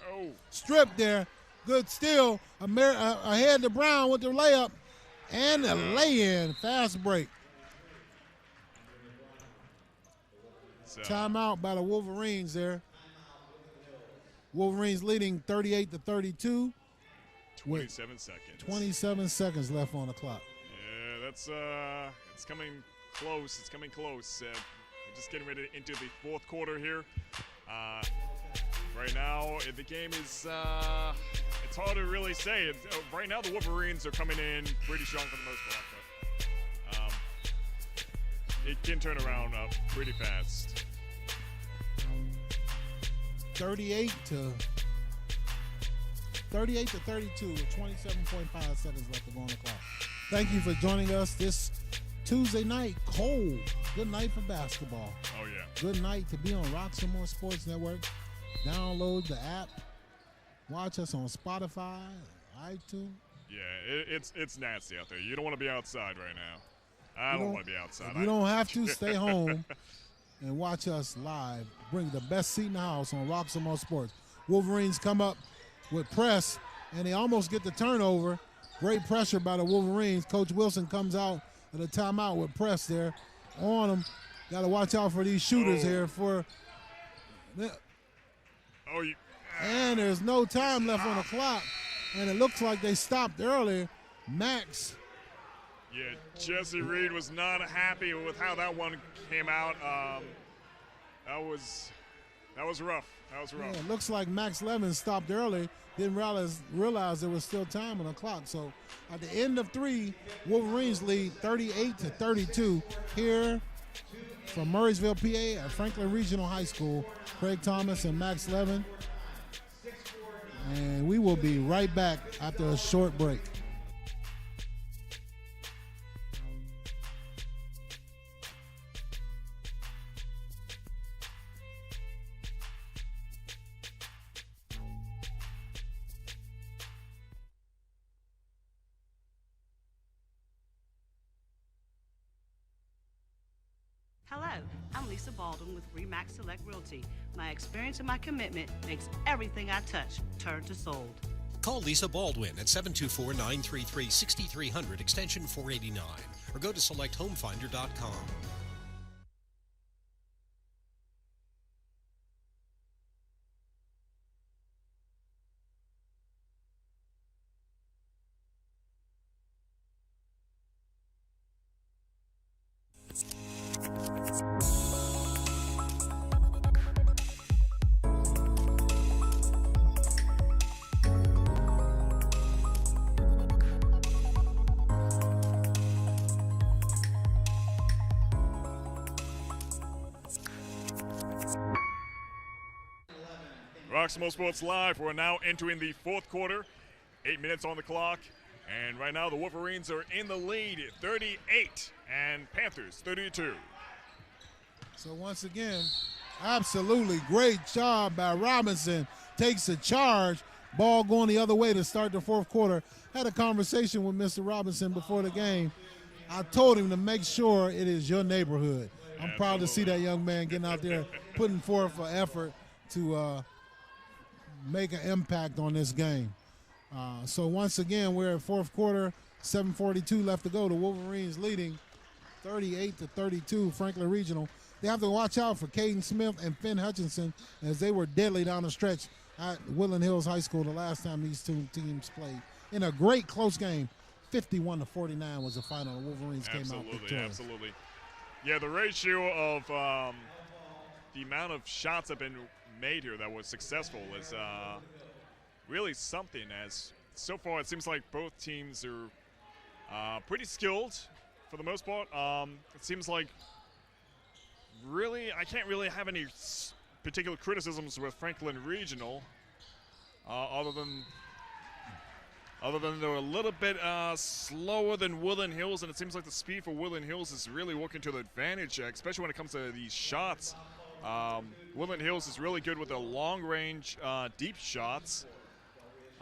Speaker 2: Oh.
Speaker 3: Stripped there. Good steal. Ahead to Brown with the layup. And a lay-in. Fast break. Timeout by the Wolverines there. Wolverines leading 38-32.
Speaker 2: 27 seconds.
Speaker 3: 27 seconds left on the clock.
Speaker 2: Yeah, that's it's coming close. It's coming close. We're just getting ready into the fourth quarter here. Right now, the game is it's hard to really say. Right now, the Wolverines are coming in pretty strong for the most part, but it can turn around pretty fast.
Speaker 3: 38 to 32 with 27.5 seconds left to go on the clock. Thank you for joining us this Tuesday night. Cold. Good night for basketball.
Speaker 2: Oh, yeah.
Speaker 3: Good night to be on Roxamore Sports Network. Download the app. Watch us on Spotify, iTunes.
Speaker 2: Yeah, it's nasty out there. You don't want to be outside right now. I don't want to be outside.
Speaker 3: If you don't have to, stay home and watch us live. Bring the best seat in the house on Roxamore Sports. Wolverines come up with press, and they almost get the turnover. Great pressure by the Wolverines. Coach Wilson comes out at a timeout with press there on them. Got to watch out for these shooters here. And there's no time left on the clock, and it looks like they stopped early. Max.
Speaker 2: Yeah, Jesse Reed was not happy with how that one came out. That was rough. That was rough.
Speaker 3: Yeah, it looks like Max Levin stopped early. Didn't realize there was still time on the clock. So at the end of 3, Wolverines lead 38-32 here from Murraysville, PA at Franklin Regional High School. Craig Thomas and Max Levin. And we will be right back after a short break.
Speaker 6: Hello, I'm Lisa Baldwin with Remax Select Realty. My experience and my commitment makes everything I touch turn to sold.
Speaker 7: Call Lisa Baldwin at 724-933-6300 extension 489 or go to selecthomefinder.com.
Speaker 2: Roxamore Sports Live. We're now entering the 4th quarter. 8 minutes on the clock. And right now the Wolverines are in the lead at 38 and Panthers 32.
Speaker 3: So once again, absolutely great job by Robinson. Takes a charge. Ball going the other way to start the 4th quarter. Had a conversation with Mr. Robinson before the game. I told him to make sure it is your neighborhood. I'm proud to see that young man getting out there, putting forth an effort to make an impact on this game. So once again, we're at 4th quarter, 7:42 left to go. The Wolverines leading 38-32, Franklin Regional. They have to watch out for Caden Smith and Finn Hutchinson as they were deadly down the stretch at Woodland Hills High School the last time these two teams played. In a great close game, 51-49 was the final. The Wolverines came out victorious.
Speaker 2: Absolutely. Yeah, the ratio of the amount of shots that have been made here that was successful is really something, as so far it seems like both teams are pretty skilled for the most part. It seems like really I can't really have any particular criticisms with Franklin Regional other than they're a little bit slower than Woodland Hills, and it seems like the speed for Woodland Hills is really working to the advantage, especially when it comes to these shots. Woodland Hills is really good with the long-range, deep shots,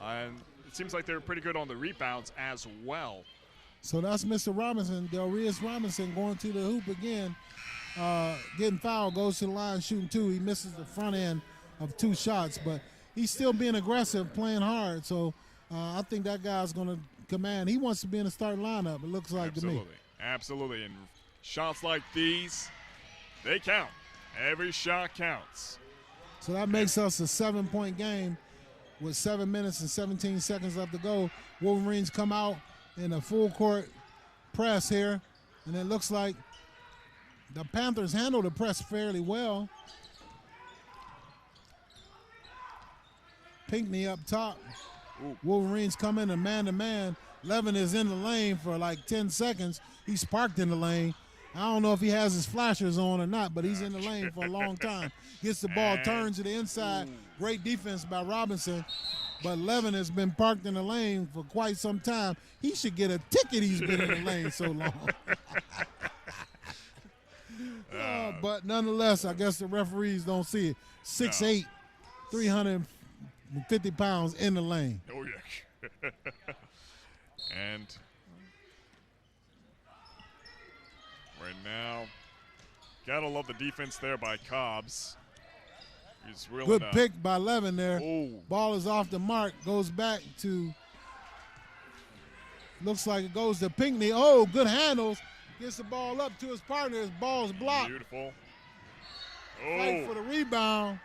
Speaker 2: and it seems like they're pretty good on the rebounds as well.
Speaker 3: So that's Mr. Robinson, Delrius Robinson, going to the hoop again, getting fouled, goes to the line, shooting 2. He misses the front end of 2 shots, but he's still being aggressive, playing hard. So I think that guy's going to command. He wants to be in the starting lineup, it looks like to me.
Speaker 2: Absolutely, and shots like these, they count. Every shot counts.
Speaker 3: So that makes us a 7-point game with 7 minutes and 17 seconds left to go. Wolverines come out in a full court press here, and it looks like the Panthers handle the press fairly well. Pinckney up top.
Speaker 2: Ooh.
Speaker 3: Wolverines come in and man-to-man. Levin is in the lane for like 10 seconds. He's parked in the lane. I don't know if he has his flashers on or not, but he's in the lane for a long time. Gets the ball, turns to the inside. Great defense by Robinson. But Levin has been parked in the lane for quite some time. He should get a ticket. He's been in the lane so long. But nonetheless, I guess the referees don't see it. 6'8", 350 pounds in the lane.
Speaker 2: Oh, yeah. And right now, gotta love the defense there by Cobbs. He's reeling
Speaker 3: Good
Speaker 2: up.
Speaker 3: pick by Levin there.
Speaker 2: Ooh.
Speaker 3: Ball is off the mark. Goes back to, looks like it goes to Pinckney. Oh, good handles. Gets the ball up to his partner. His ball's blocked.
Speaker 2: Beautiful.
Speaker 3: Fight for
Speaker 2: Oh,
Speaker 3: the rebound.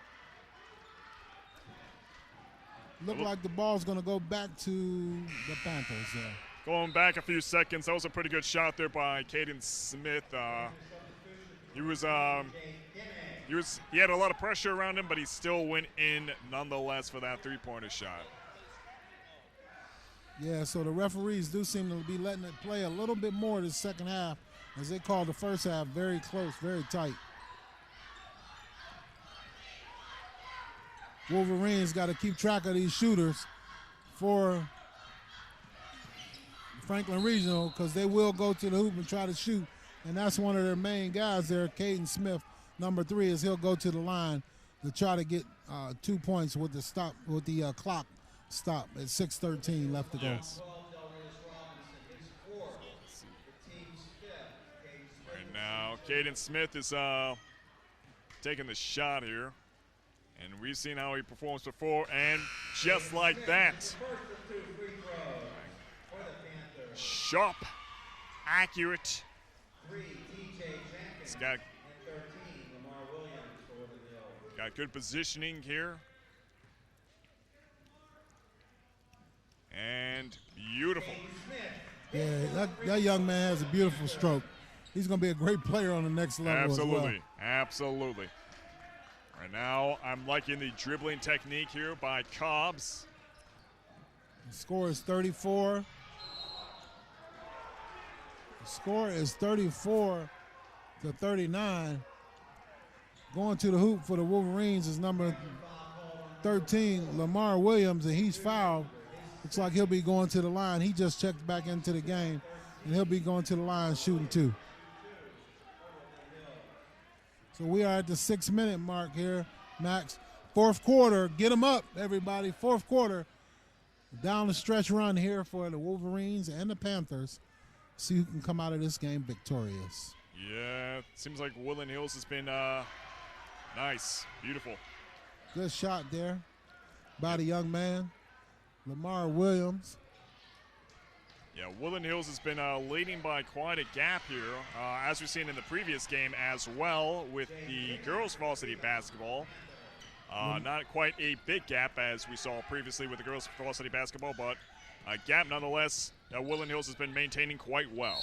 Speaker 3: Look like the ball's going to go back to the Panthers there.
Speaker 2: going back a few seconds. That was a pretty good shot there by Caden Smith. He had a lot of pressure around him, but he still went in nonetheless for that three-pointer shot.
Speaker 3: Yeah, so the referees do seem to be letting it play a little bit more this second half, as they called the first half very close, very tight. Wolverines got to keep track of these shooters for Franklin Regional, because they will go to the hoop and try to shoot, and that's one of their main guys there, Caden Smith, number 3, is he'll go to the line to try to get 2 points with the clock stop at 6:13 left to go.
Speaker 2: Yes. Right now, Caden Smith is taking the shot here. And we've seen how he performs before, and just like that. Sharp, accurate. It's got good positioning here. And beautiful.
Speaker 3: Yeah, that young man has a beautiful stroke. He's going to be a great player on the next level
Speaker 2: Absolutely,
Speaker 3: as well.
Speaker 2: absolutely. Right now, I'm liking the dribbling technique here by Cobbs.
Speaker 3: The score is 34. The score is 34 to 39. Going to the hoop for the Wolverines is number 13, Lamar Williams, and he's fouled. Looks like he'll be going to the line. He just checked back into the game, and he'll be going to the line shooting 2. So we are at the 6-minute mark here, Max. Fourth quarter, get them up, everybody. Fourth quarter, down the stretch run here for the Wolverines and the Panthers. See who can come out of this game victorious.
Speaker 2: Yeah, it seems like Woodland Hills has been nice, beautiful.
Speaker 3: Good shot there by the young man, Lamar Williams.
Speaker 2: Yeah, Woodland Hills has been leading by quite a gap here, as we've seen in the previous game as well with the girls' varsity basketball. Not quite a big gap as we saw previously with the girls' varsity basketball, but a gap nonetheless that Woodland Hills has been maintaining quite well.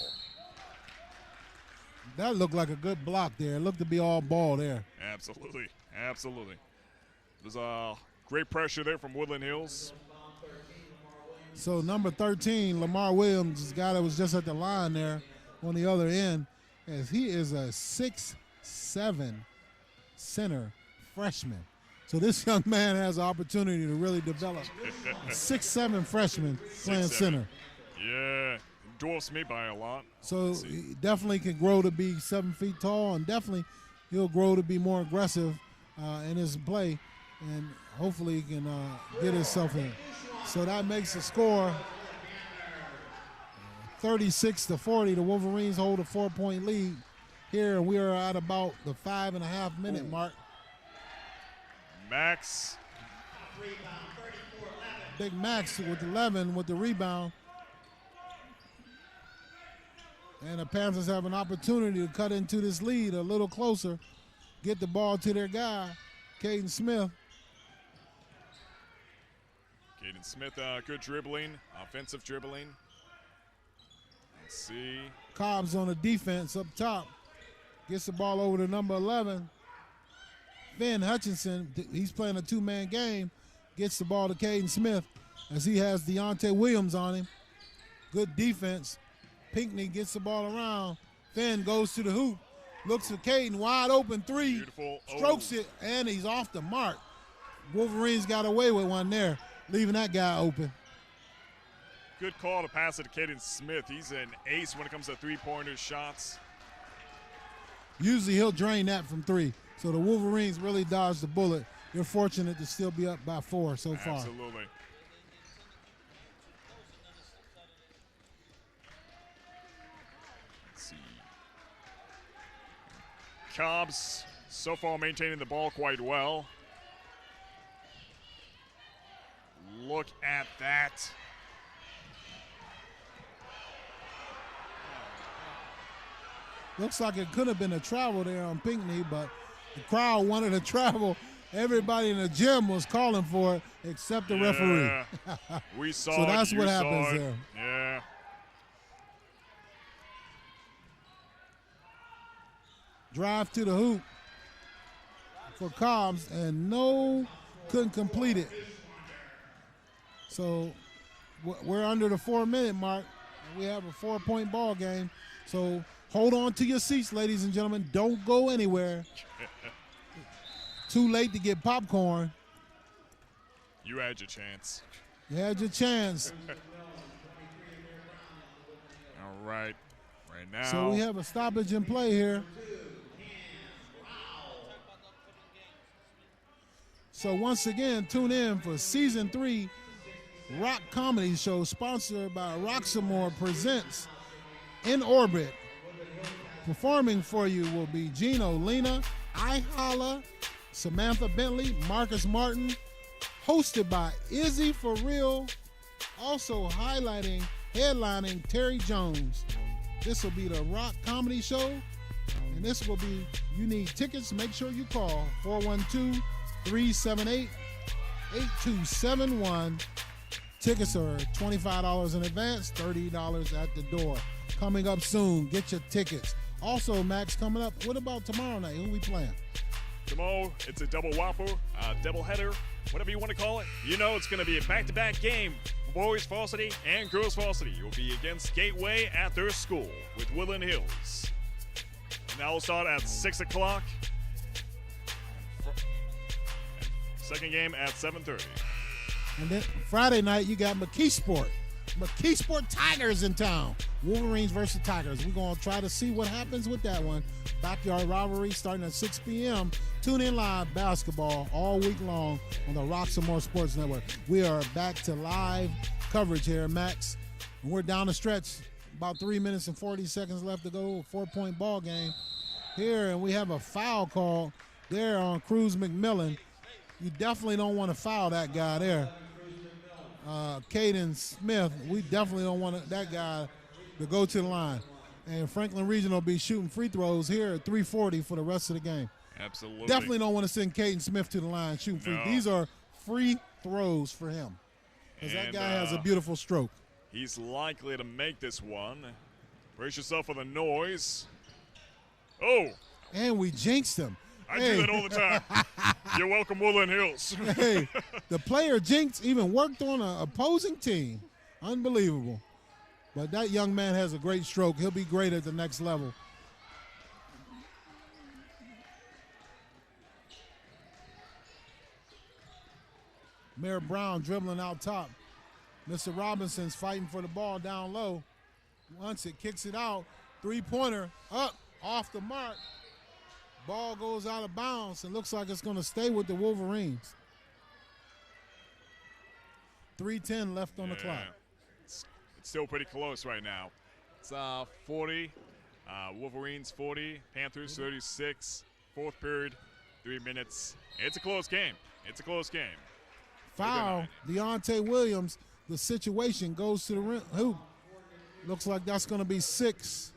Speaker 3: That looked like a good block there. It looked to be all ball there.
Speaker 2: Absolutely, absolutely. There's great pressure there from Woodland Hills.
Speaker 3: So number 13, Lamar Williams, this guy that was just at the line there on the other end, as he is a 6'7" center freshman. So this young man has an opportunity to really develop. A 6'7" freshman playing
Speaker 2: 6'7".
Speaker 3: center.
Speaker 2: Yeah, dwarfs me by a lot.
Speaker 3: So he definitely can grow to be 7 feet tall, and definitely he'll grow to be more aggressive in his play, and hopefully he can get himself in. So that makes the score 36 to 40. The Wolverines hold a 4-point lead here, and we are at about the 5.5-minute mark.
Speaker 2: Max.
Speaker 3: Big Max with 11 with the rebound. And the Panthers have an opportunity to cut into this lead a little closer, get the ball to their guy, Caden Smith.
Speaker 2: Caden Smith, good dribbling, offensive dribbling. Let's see.
Speaker 3: Cobbs on the defense up top. Gets the ball over to number 11. Finn Hutchinson, he's playing a 2-man game. Gets the ball to Caden Smith as he has Deontay Williams on him. Good defense. Pinckney gets the ball around. Finn goes to the hoop. Looks for Caden, wide open 3.
Speaker 2: Beautiful.
Speaker 3: Strokes it, and he's off the mark. Wolverines got away with one there, leaving that guy open.
Speaker 2: Good call to pass it to Caden Smith. He's an ace when it comes to three-pointer shots.
Speaker 3: Usually he'll drain that from 3. So the Wolverines really dodged the bullet. They're fortunate to still be up by 4 so far.
Speaker 2: Absolutely. Let's see. Cobbs so far maintaining the ball quite well. look at that.
Speaker 3: Looks like it could have been a travel there on Pinckney, but the crowd wanted to travel. Everybody in the gym was calling for it except the referee.
Speaker 2: We saw
Speaker 3: so
Speaker 2: it.
Speaker 3: that's
Speaker 2: You
Speaker 3: what
Speaker 2: saw
Speaker 3: happens
Speaker 2: it.
Speaker 3: there.
Speaker 2: Yeah.
Speaker 3: Drive to the hoop for Cobbs, and couldn't complete it. So we're under the 4-minute mark. We have a 4-point ball game. So hold on to your seats, ladies and gentlemen. Don't go anywhere. Too late to get popcorn.
Speaker 2: You had your chance.
Speaker 3: You had your chance.
Speaker 2: All right. Right now.
Speaker 3: So we have a stoppage in play here. So once again, tune in for Season 3 Rock Comedy Show sponsored by Roxamore Presents In Orbit. Performing for you will be Gino Lena, I Holla, Samantha Bentley, Marcus Martin, hosted by Izzy For Real, also headlining Terry Jones. This will be the Rock Comedy Show, and this will be, you need tickets, make sure you call 412-378-8271. Tickets are $25 in advance, $30 at the door. Coming up soon, get your tickets. Also, Max, coming up, what about tomorrow night? Who we playing?
Speaker 2: Tomorrow, it's a double whopper, double header, whatever you want to call it. You know it's going to be a back-to-back game for boys varsity and girls varsity. It will be against Gateway at their school with Woodland Hills. And that will start at 6 o'clock. Second game at 7:30.
Speaker 3: And then Friday night, you got McKeesport. McKeesport Tigers in town. Wolverines versus Tigers. We're going to try to see what happens with that one. Backyard rivalry starting at 6 p.m. Tune in live basketball all week long on the Roxamore Sports Network. We are back to live coverage here, Max. And we're down the stretch. About 3 minutes and 40 seconds left to go. 4-point ball game here. And we have a foul call there on Cruz McMillan. You definitely don't want to foul that guy there. Caden Smith, we definitely don't want that guy to go to the line. And Franklin Regional will be shooting free throws here at 3:40 for the rest of the game.
Speaker 2: Absolutely.
Speaker 3: Definitely don't want to send Caden Smith to the line shooting free.
Speaker 2: No.
Speaker 3: These are free throws for him. Because that guy has a beautiful stroke.
Speaker 2: He's likely to make this one. Brace yourself for the noise. Oh!
Speaker 3: And we jinxed him.
Speaker 2: I do that all the time. You're welcome, Woodland Hills.
Speaker 3: Hey, the player jinx even worked on an opposing team. Unbelievable. But that young man has a great stroke. He'll be great at the next level. Mayor Brown dribbling out top. Mr. Robinson's fighting for the ball down low. Once it kicks it out, three-pointer up, off the mark. Ball goes out of bounds and looks like it's going to stay with the Wolverines. 3:10 left on the clock.
Speaker 2: It's still pretty close right now. It's 40, Wolverines 40, Panthers 36, fourth period, 3 minutes. It's a close game. It's a close game.
Speaker 3: Foul, Deontay Williams. The situation goes to the hoop. Looks like that's going to be 6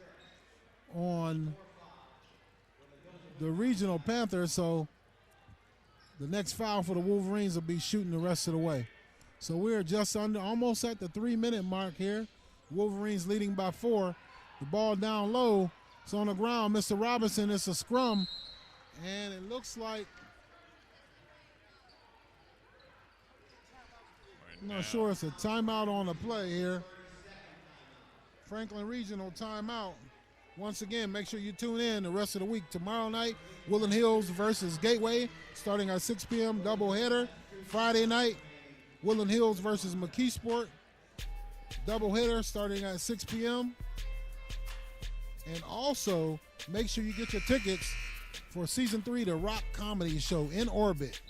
Speaker 3: on the Regional Panthers, so the next foul for the Wolverines will be shooting the rest of the way. So we're just almost at the 3-minute mark here. Wolverines leading by 4. The ball down low. It's on the ground. Mr. Robinson, it's a scrum. And it looks like, I'm not sure, it's a timeout on the play here. Franklin Regional timeout. Once again, make sure you tune in the rest of the week. Tomorrow night, Woodland Hills versus Gateway, starting at 6 p.m. doubleheader. Friday night, Woodland Hills versus McKeesport, doubleheader starting at 6 p.m. And also, make sure you get your tickets for Season 3, the Rock Comedy Show In Orbit,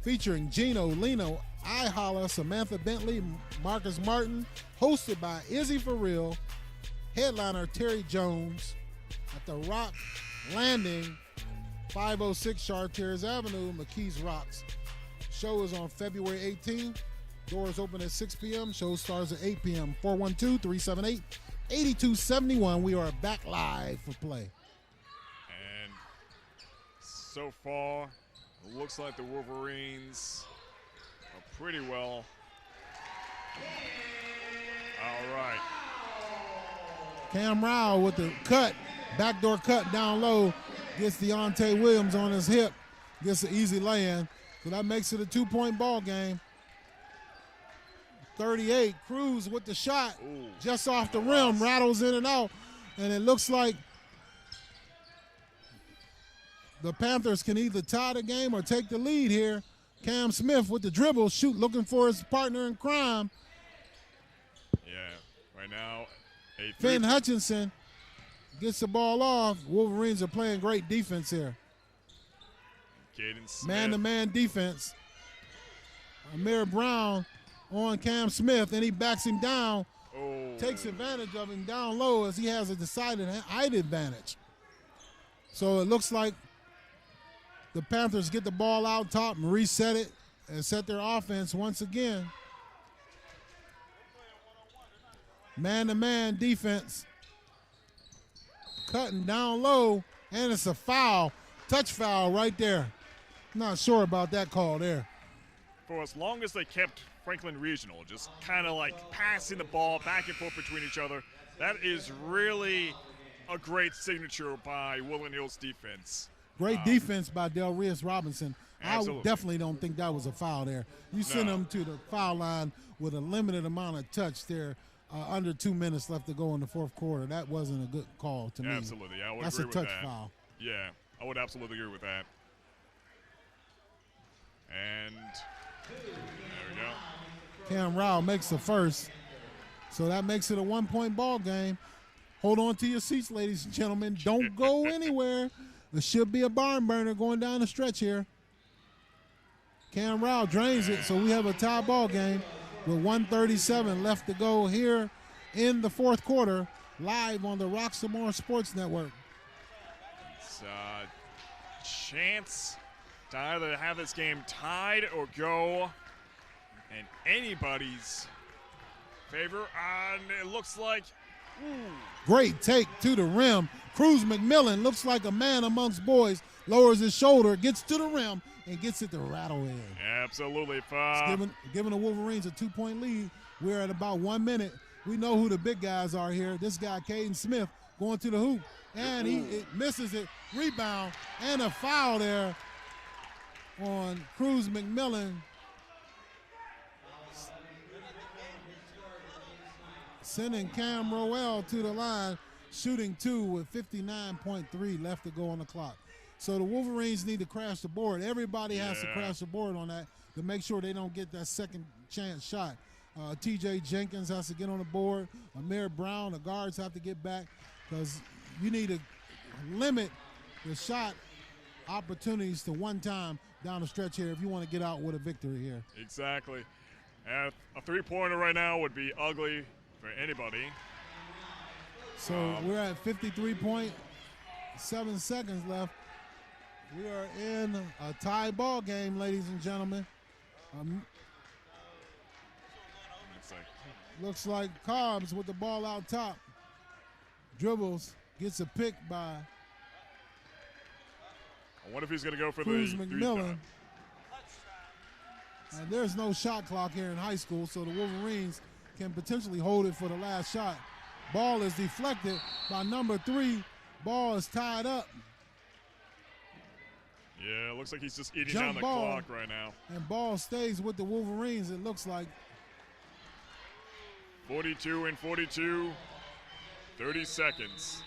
Speaker 3: featuring Gino Leno, I Holla, Samantha Bentley, Marcus Martin, hosted by Izzy For Real, headliner Terry Jones at the Rock Landing, 506 Chartiers Avenue, McKees Rocks. Show is on February 18th Doors open at 6 p.m. Show starts at 8 p.m. 412-378-8271. We are back live for play.
Speaker 2: And so far, it looks like the Wolverines are pretty well. All right.
Speaker 3: Cam Rao with the cut, backdoor cut down low, gets Deontay Williams on his hip, gets an easy lay-in. So that makes it a 2-point ball game. 38, Cruz with the shot, just off the rim, rattles in and out, and it looks like the Panthers can either tie the game or take the lead here. Cam Smith with the dribble, looking for his partner in crime.
Speaker 2: Yeah, right now,
Speaker 3: Finn Hutchinson gets the ball off. Wolverines are playing great defense here. Man-to-man defense. Amir Brown on Cam Smith, and he backs him down, takes advantage of him down low as he has a decided height advantage. So it looks like the Panthers get the ball out top and reset it and set their offense once again. Man-to-man defense. Cutting down low, and it's a foul. Touch foul right there. Not sure about that call there.
Speaker 2: For as long as they kept Franklin Regional just kind of like passing the ball back and forth between each other, that is really a great signature by Woodland Hills defense.
Speaker 3: Great defense by Del Reyes Robinson.
Speaker 2: Absolutely.
Speaker 3: I definitely don't think that was a foul there. You send them to the foul line with a limited amount of touch there, under 2 minutes left to go in the fourth quarter. That wasn't a good call to me.
Speaker 2: Absolutely, I would
Speaker 3: That's
Speaker 2: agree
Speaker 3: a touch
Speaker 2: with that.
Speaker 3: foul.
Speaker 2: Yeah, I would absolutely agree with that. And there we go.
Speaker 3: Cam Rao makes the first. So that makes it a 1-point ball game. Hold on to your seats, ladies and gentlemen. Don't go anywhere. There should be a barn burner going down the stretch here. Cam Rao drains it, so we have a tie ball game with 1:37 left to go here in the fourth quarter, live on the Roxamore Sports Network.
Speaker 2: It's a chance to either have this game tied or go in anybody's favor. And it looks like,
Speaker 3: great take to the rim. Cruz McMillan looks like a man amongst boys, lowers his shoulder, gets to the rim, and gets it to rattle in.
Speaker 2: Absolutely.
Speaker 3: It's giving the Wolverines a 2-point lead. We're at about 1 minute. We know who the big guys are here. This guy, Caden Smith, going to the hoop, and he misses it. Rebound, and a foul there on Cruz McMillan. Sending Cam Rowell to the line, shooting 2 with 59.3 left to go on the clock. So the Wolverines need to crash the board. Everybody has to crash the board on that to make sure they don't get that second chance shot. TJ Jenkins has to get on the board. Amir Brown, the guards have to get back, because you need to limit the shot opportunities to one time down the stretch here if you want to get out with a victory here.
Speaker 2: Exactly. And a three-pointer right now would be ugly for anybody.
Speaker 3: So we're at 53.7 seconds left. We are in a tie ball game, ladies and gentlemen. Looks like Cobbs with the ball out top. Dribbles, gets a pick by
Speaker 2: I wonder if he's going to go for
Speaker 3: Cruz
Speaker 2: the
Speaker 3: McMillan. And there's no shot clock here in high school, so the Wolverines can potentially hold it for the last shot. Ball is deflected by number 3. Ball is tied up.
Speaker 2: Yeah, it looks like he's just eating
Speaker 3: Jump
Speaker 2: down the
Speaker 3: ball.
Speaker 2: clock right now.
Speaker 3: And ball stays with the Wolverines, it looks like.
Speaker 2: 42 and 42, 30 seconds.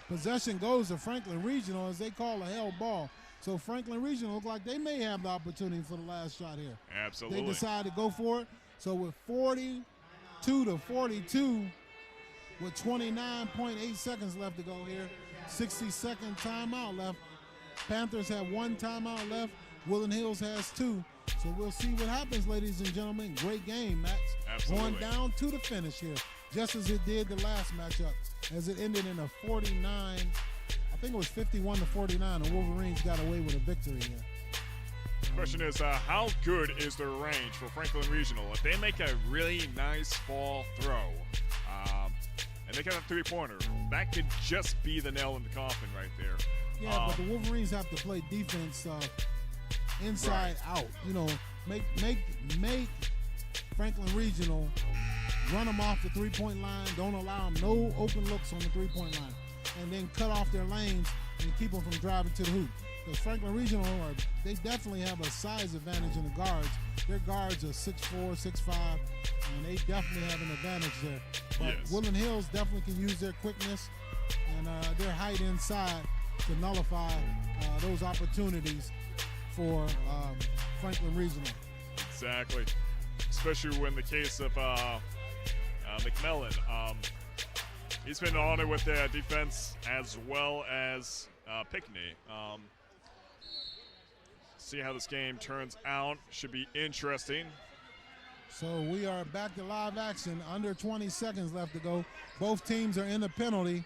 Speaker 3: Possession goes to Franklin Regional as they call a held ball. So Franklin Regional look like they may have the opportunity for the last shot here.
Speaker 2: Absolutely.
Speaker 3: They decide to go for it. So with 42 to 42, with 29.8 seconds left to go here, 60-second timeout left. Panthers have 1 timeout left. Woodland Hills has 2. So we'll see what happens, ladies and gentlemen. Great game, Max.
Speaker 2: Absolutely.
Speaker 3: Going down to the finish here, just as it did the last matchup, as it ended in a 49, I think it was 51 to 49. The Wolverines got away with a victory here.
Speaker 2: Question is, how good is the range for Franklin Regional? If they make a really nice ball throw, and they get a three-pointer, that could just be the nail in the coffin right there.
Speaker 3: Yeah, but the Wolverines have to play defense inside out. You know, make Franklin Regional run them off the three-point line. Don't allow them no open looks on the three-point line, and then cut off their lanes and keep them from driving to the hoop. Because Franklin Regional, they definitely have a size advantage in the guards. Their guards are 6'4", 6'5", and they definitely have an advantage there. But
Speaker 2: Yes.
Speaker 3: Woodland Hills definitely can use their quickness and their height inside to nullify those opportunities for Franklin Regional.
Speaker 2: Exactly. Especially in the case of McMillan. He's been on it with their defense as well as Pinckney. See how this game turns out. Should be interesting.
Speaker 3: So we are back to live action. Under 20 seconds left to go. Both teams are in the penalty.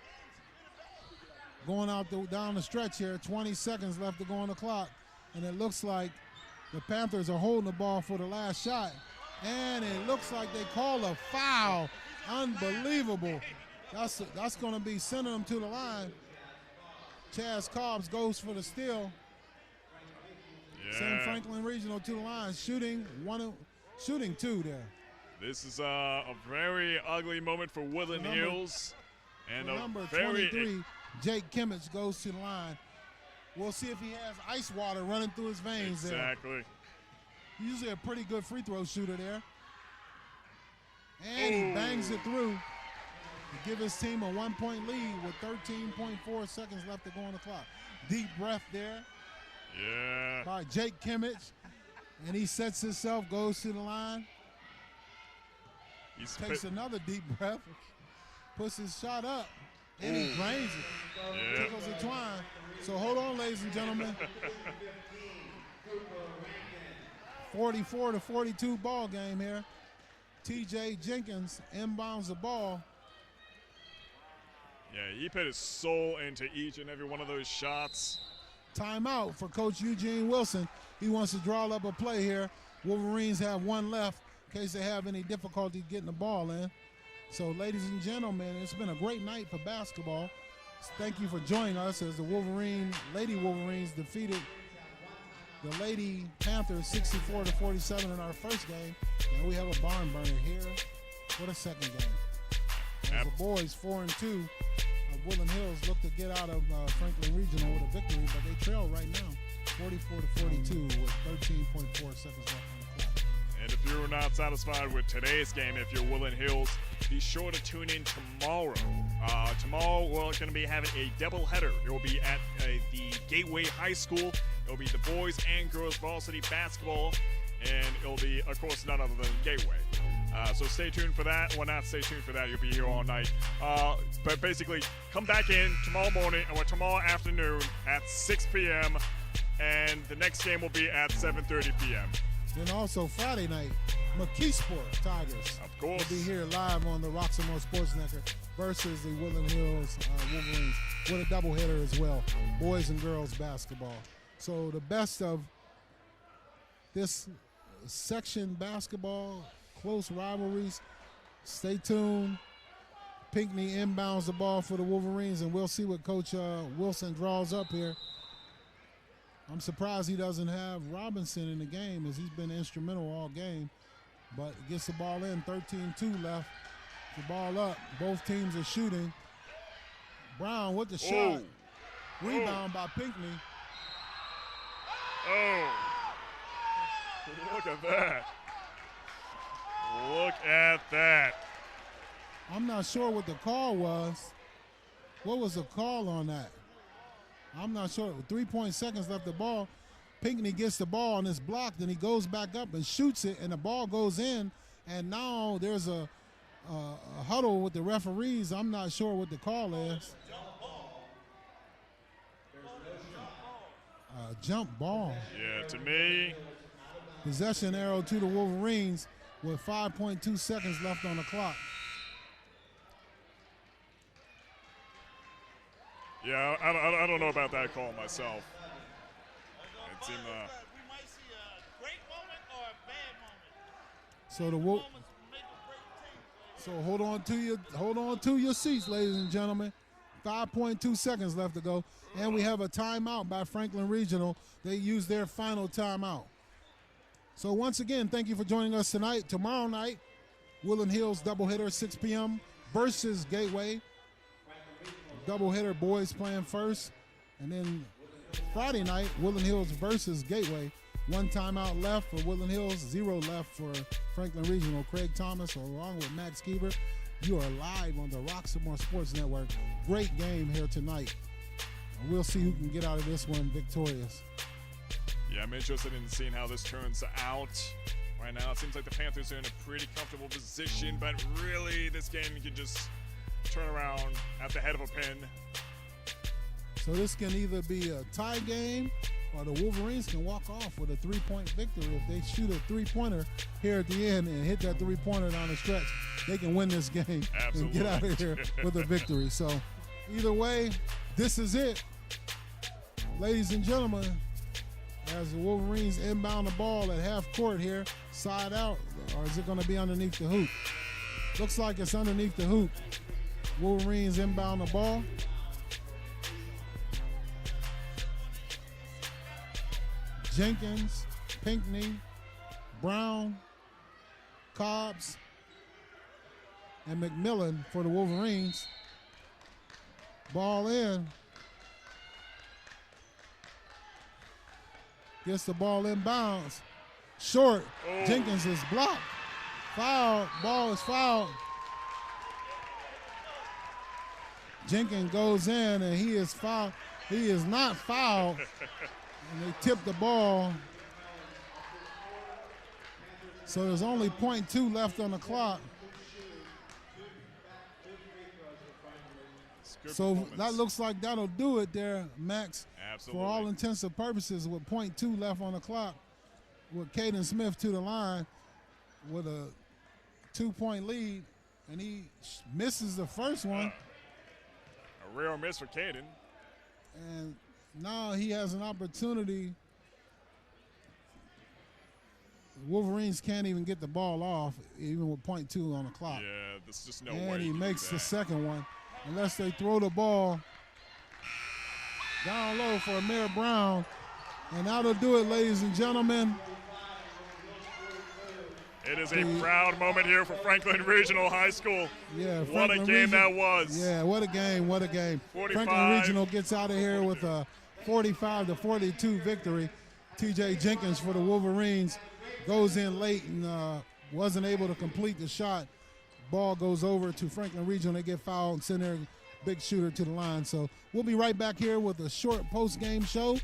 Speaker 3: Going out down the stretch here. 20 seconds left to go on the clock. And it looks like the Panthers are holding the ball for the last shot. And it looks like they call a foul. Unbelievable. That's going to be sending them to the line. Chaz Cobbs goes for the steal.
Speaker 2: Yeah.
Speaker 3: Send Franklin Regional to the line. Shooting two there.
Speaker 2: This is a very ugly moment for Woodland Hills. And a
Speaker 3: number
Speaker 2: very
Speaker 3: 23, Jake Kimmich goes to the line. We'll see if he has ice water running through his veins there.
Speaker 2: Exactly.
Speaker 3: Usually a pretty good free throw shooter there. And he bangs it through to give his team a 1-point lead with 13.4 seconds left to go on the clock. Deep breath there by Jake Kimmich. And he sets himself, goes to the line. Takes another deep breath, puts his shot up, and he drains it. Tickles the twine. So hold on, ladies and gentlemen. 44-42 ball game here. TJ Jenkins inbounds the ball.
Speaker 2: Yeah, he put his soul into each and every one of those shots.
Speaker 3: Timeout for Coach Eugene Wilson. He wants to draw up a play here. Wolverines have one left in case they have any difficulty getting the ball in. So, ladies and gentlemen, it's been a great night for basketball. Thank you for joining us as the Lady Wolverines defeated the Lady Panthers 64-47 in our first game. And we have a barn burner here for the second game. As the boys 4-2 of Woodland Hills look to get out of Franklin Regional with a victory, but they trail right now 44-42 with 13.4 seconds left on the clock.
Speaker 2: And if you're not satisfied with today's game, if you're Woodland Hills, be sure to tune in tomorrow. Tomorrow we're going to be having a doubleheader. It will be at the Gateway High School. It will be the boys and girls varsity basketball, and it will be, of course, none other than Gateway. So stay tuned for that. Well, not stay tuned for that. You'll be here all night. But basically, come back in tomorrow morning or tomorrow afternoon at 6 p.m. And the next game will be at 7:30 p.m.
Speaker 3: Then also Friday night, McKeesport Tigers
Speaker 2: Of course.
Speaker 3: will be here live on the Roxamore Sports Network versus the Woodland Hills Wolverines with a doubleheader as well, boys and girls basketball. So the best of this section basketball, close rivalries. Stay tuned. Pinckney inbounds the ball for the Wolverines, and we'll see what Coach Wilson draws up here. I'm surprised he doesn't have Robinson in the game, as he's been instrumental all game. But gets the ball in, 13-2 left. The ball up. Both teams are shooting. Brown with the shot. Rebound by Pinckney.
Speaker 2: Oh, look at that. Look at that.
Speaker 3: I'm not sure what the call was. What was the call on that? I'm not sure. 3 seconds left the ball. Pinckney gets the ball and it's blocked, and he goes back up and shoots it, and the ball goes in, and now there's a huddle with the referees. I'm not sure what the call is. Jump ball.
Speaker 2: Yeah, to me.
Speaker 3: Possession arrow to the Wolverines with 5.2 seconds left on the clock.
Speaker 2: Yeah, I don't know about that call myself. It seemed
Speaker 3: So hold on to your seats, ladies and gentlemen. 5.2 seconds left to go. And we have a timeout by Franklin Regional. They used their final timeout. So once again, thank you for joining us tonight. Tomorrow night, Woodland Hills doubleheader, 6 p.m. versus Gateway. Doubleheader, boys playing first. And then Friday night, Woodland Hills versus Gateway. 1 timeout left for Woodland Hills, 0 left for Franklin Regional. Craig Thomas along with Max Keever. You are live on the Roxamore Sports Network. Great game here tonight. And we'll see who can get out of this one victorious.
Speaker 2: Yeah, I'm interested in seeing how this turns out. Right now, it seems like the Panthers are in a pretty comfortable position, but really, this game can just turn around at the head of a pin.
Speaker 3: So this can either be a tie game or the Wolverines can walk off with a 3-point victory. If they shoot a 3-pointer here at the end and hit that 3-pointer down the stretch, they can win this game and get out of here with a victory. So either way, this is it. Ladies and gentlemen, as the Wolverines inbound the ball at half court here, side out, or is it going to be underneath the hoop? Looks like it's underneath the hoop. Wolverines inbound the ball. Jenkins, Pinckney, Brown, Cobbs, and McMillan for the Wolverines. Ball in. Gets the ball inbounds. Short.
Speaker 2: Oh.
Speaker 3: Jenkins is blocked. Foul. Ball is fouled. Jenkins goes in and he is fouled. He is not fouled. And they tip the ball. So there's only 0.2 left on the clock. So that looks like that'll do it there, Max.
Speaker 2: Absolutely.
Speaker 3: For all intents and purposes, with 0.2 left on the clock, with Caden Smith to the line with a 2-point lead, and he misses the first one.
Speaker 2: A rare miss for Caden.
Speaker 3: And now he has an opportunity. Wolverines can't even get the ball off, even with 0.2 on the clock.
Speaker 2: Yeah, there's just no way.
Speaker 3: And he
Speaker 2: you can
Speaker 3: makes
Speaker 2: do
Speaker 3: the
Speaker 2: that.
Speaker 3: second one, unless they throw the ball down low for Amir Brown. And that'll do it, ladies and gentlemen.
Speaker 2: It is a proud moment here for Franklin Regional High School.
Speaker 3: Yeah,
Speaker 2: what a
Speaker 3: Franklin
Speaker 2: game
Speaker 3: Regional,
Speaker 2: that was.
Speaker 3: Yeah, what a game, what a game.
Speaker 2: 45.
Speaker 3: Franklin Regional gets out of here with a 45-42 victory. TJ Jenkins for the Wolverines goes in late and wasn't able to complete the shot. Ball goes over to Franklin Regional. They get fouled and send their big shooter to the line. So we'll be right back here with a short post-game show.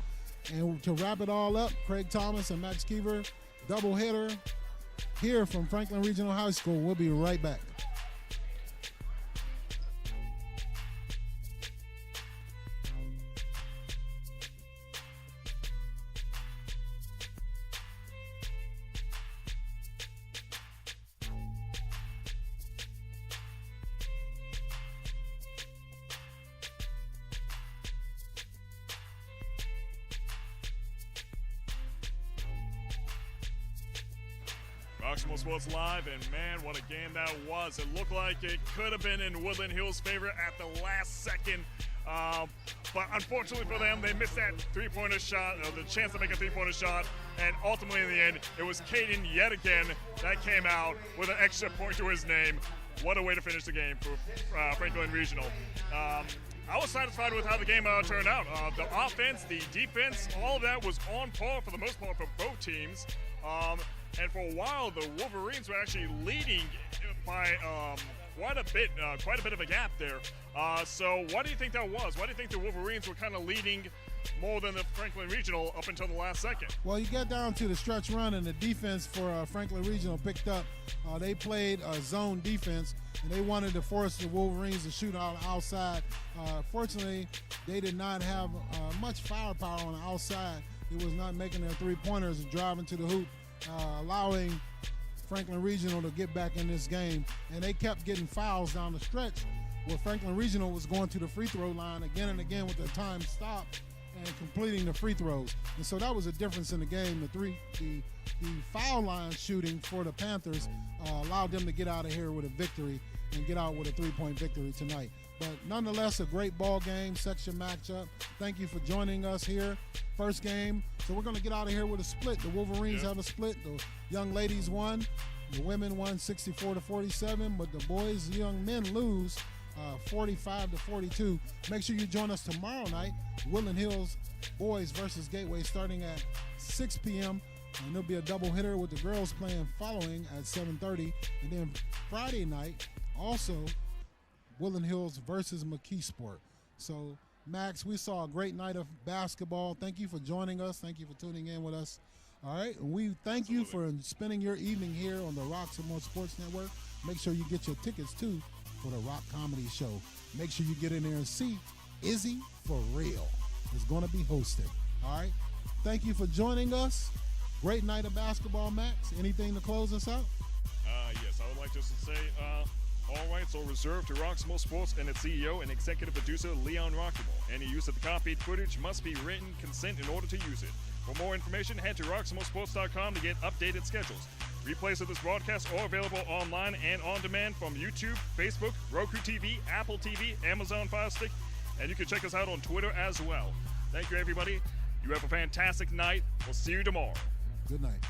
Speaker 3: And to wrap it all up, Craig Thomas and Max Keever, doubleheader here from Franklin Regional High School. We'll be right back.
Speaker 2: Roxamore Sports Live, and man, what a game that was. It looked like it could have been in Woodland Hills' favor at the last second. But unfortunately for them, they missed that three-pointer shot, the chance to make a three-pointer shot. And ultimately, in the end, it was Caden yet again that came out with an extra point to his name. What a way to finish the game for Franklin Regional. I was satisfied with how the game turned out. The offense, the defense, all of that was on par for the most part for both teams. And for a while, the Wolverines were actually leading by quite a bit of a gap there. So why do you think that was? Why do you think the Wolverines were kind of leading more than the Franklin Regional up until the last second?
Speaker 3: Well, you get down to the stretch run, and the defense for Franklin Regional picked up. They played a zone defense, and they wanted to force the Wolverines to shoot outside. Fortunately, they did not have much firepower on the outside. It was not making their three-pointers and driving to the hoop, allowing Franklin Regional to get back in this game. And they kept getting fouls down the stretch, where Franklin Regional was going to the free throw line again and again with the time stop and completing the free throws. And so that was a difference in the game. The the foul line shooting for the Panthers allowed them to get out of here with a victory and get out with a 3-point victory tonight. But nonetheless, a great ball game, section matchup. Thank you for joining us here. First game. So we're going to get out of here with a split. The Wolverines have a split. The young ladies won. The women won 64-47, but the boys, the young men lose 45-42. Make sure you join us tomorrow night. Woodland Hills boys versus Gateway starting at 6 p.m. And there'll be a double hitter with the girls playing following at 7:30. And then Friday night, also Woodland Hills versus McKeesport. So, Max, we saw a great night of basketball. Thank you for joining us. Thank you for tuning in with us. All right, and we thank you for spending your evening here on the Roxamore Sports Network. Make sure you get your tickets, too, for the Rock Comedy Show. Make sure you get in there and see Izzy For Real is going to be hosted. All right, thank you for joining us. Great night of basketball, Max. Anything to close us out?
Speaker 2: Yes, I would like just to say all rights are reserved to Roxamore Sports and its CEO and executive producer, Leon Roxamore. Any use of the copied footage must be written consent in order to use it. For more information, head to roxamoresports.com to get updated schedules. Replays of this broadcast are available online and on demand from YouTube, Facebook, Roku TV, Apple TV, Amazon Fire Stick, and you can check us out on Twitter as well. Thank you, everybody. You have a fantastic night. We'll see you tomorrow.
Speaker 3: Good night.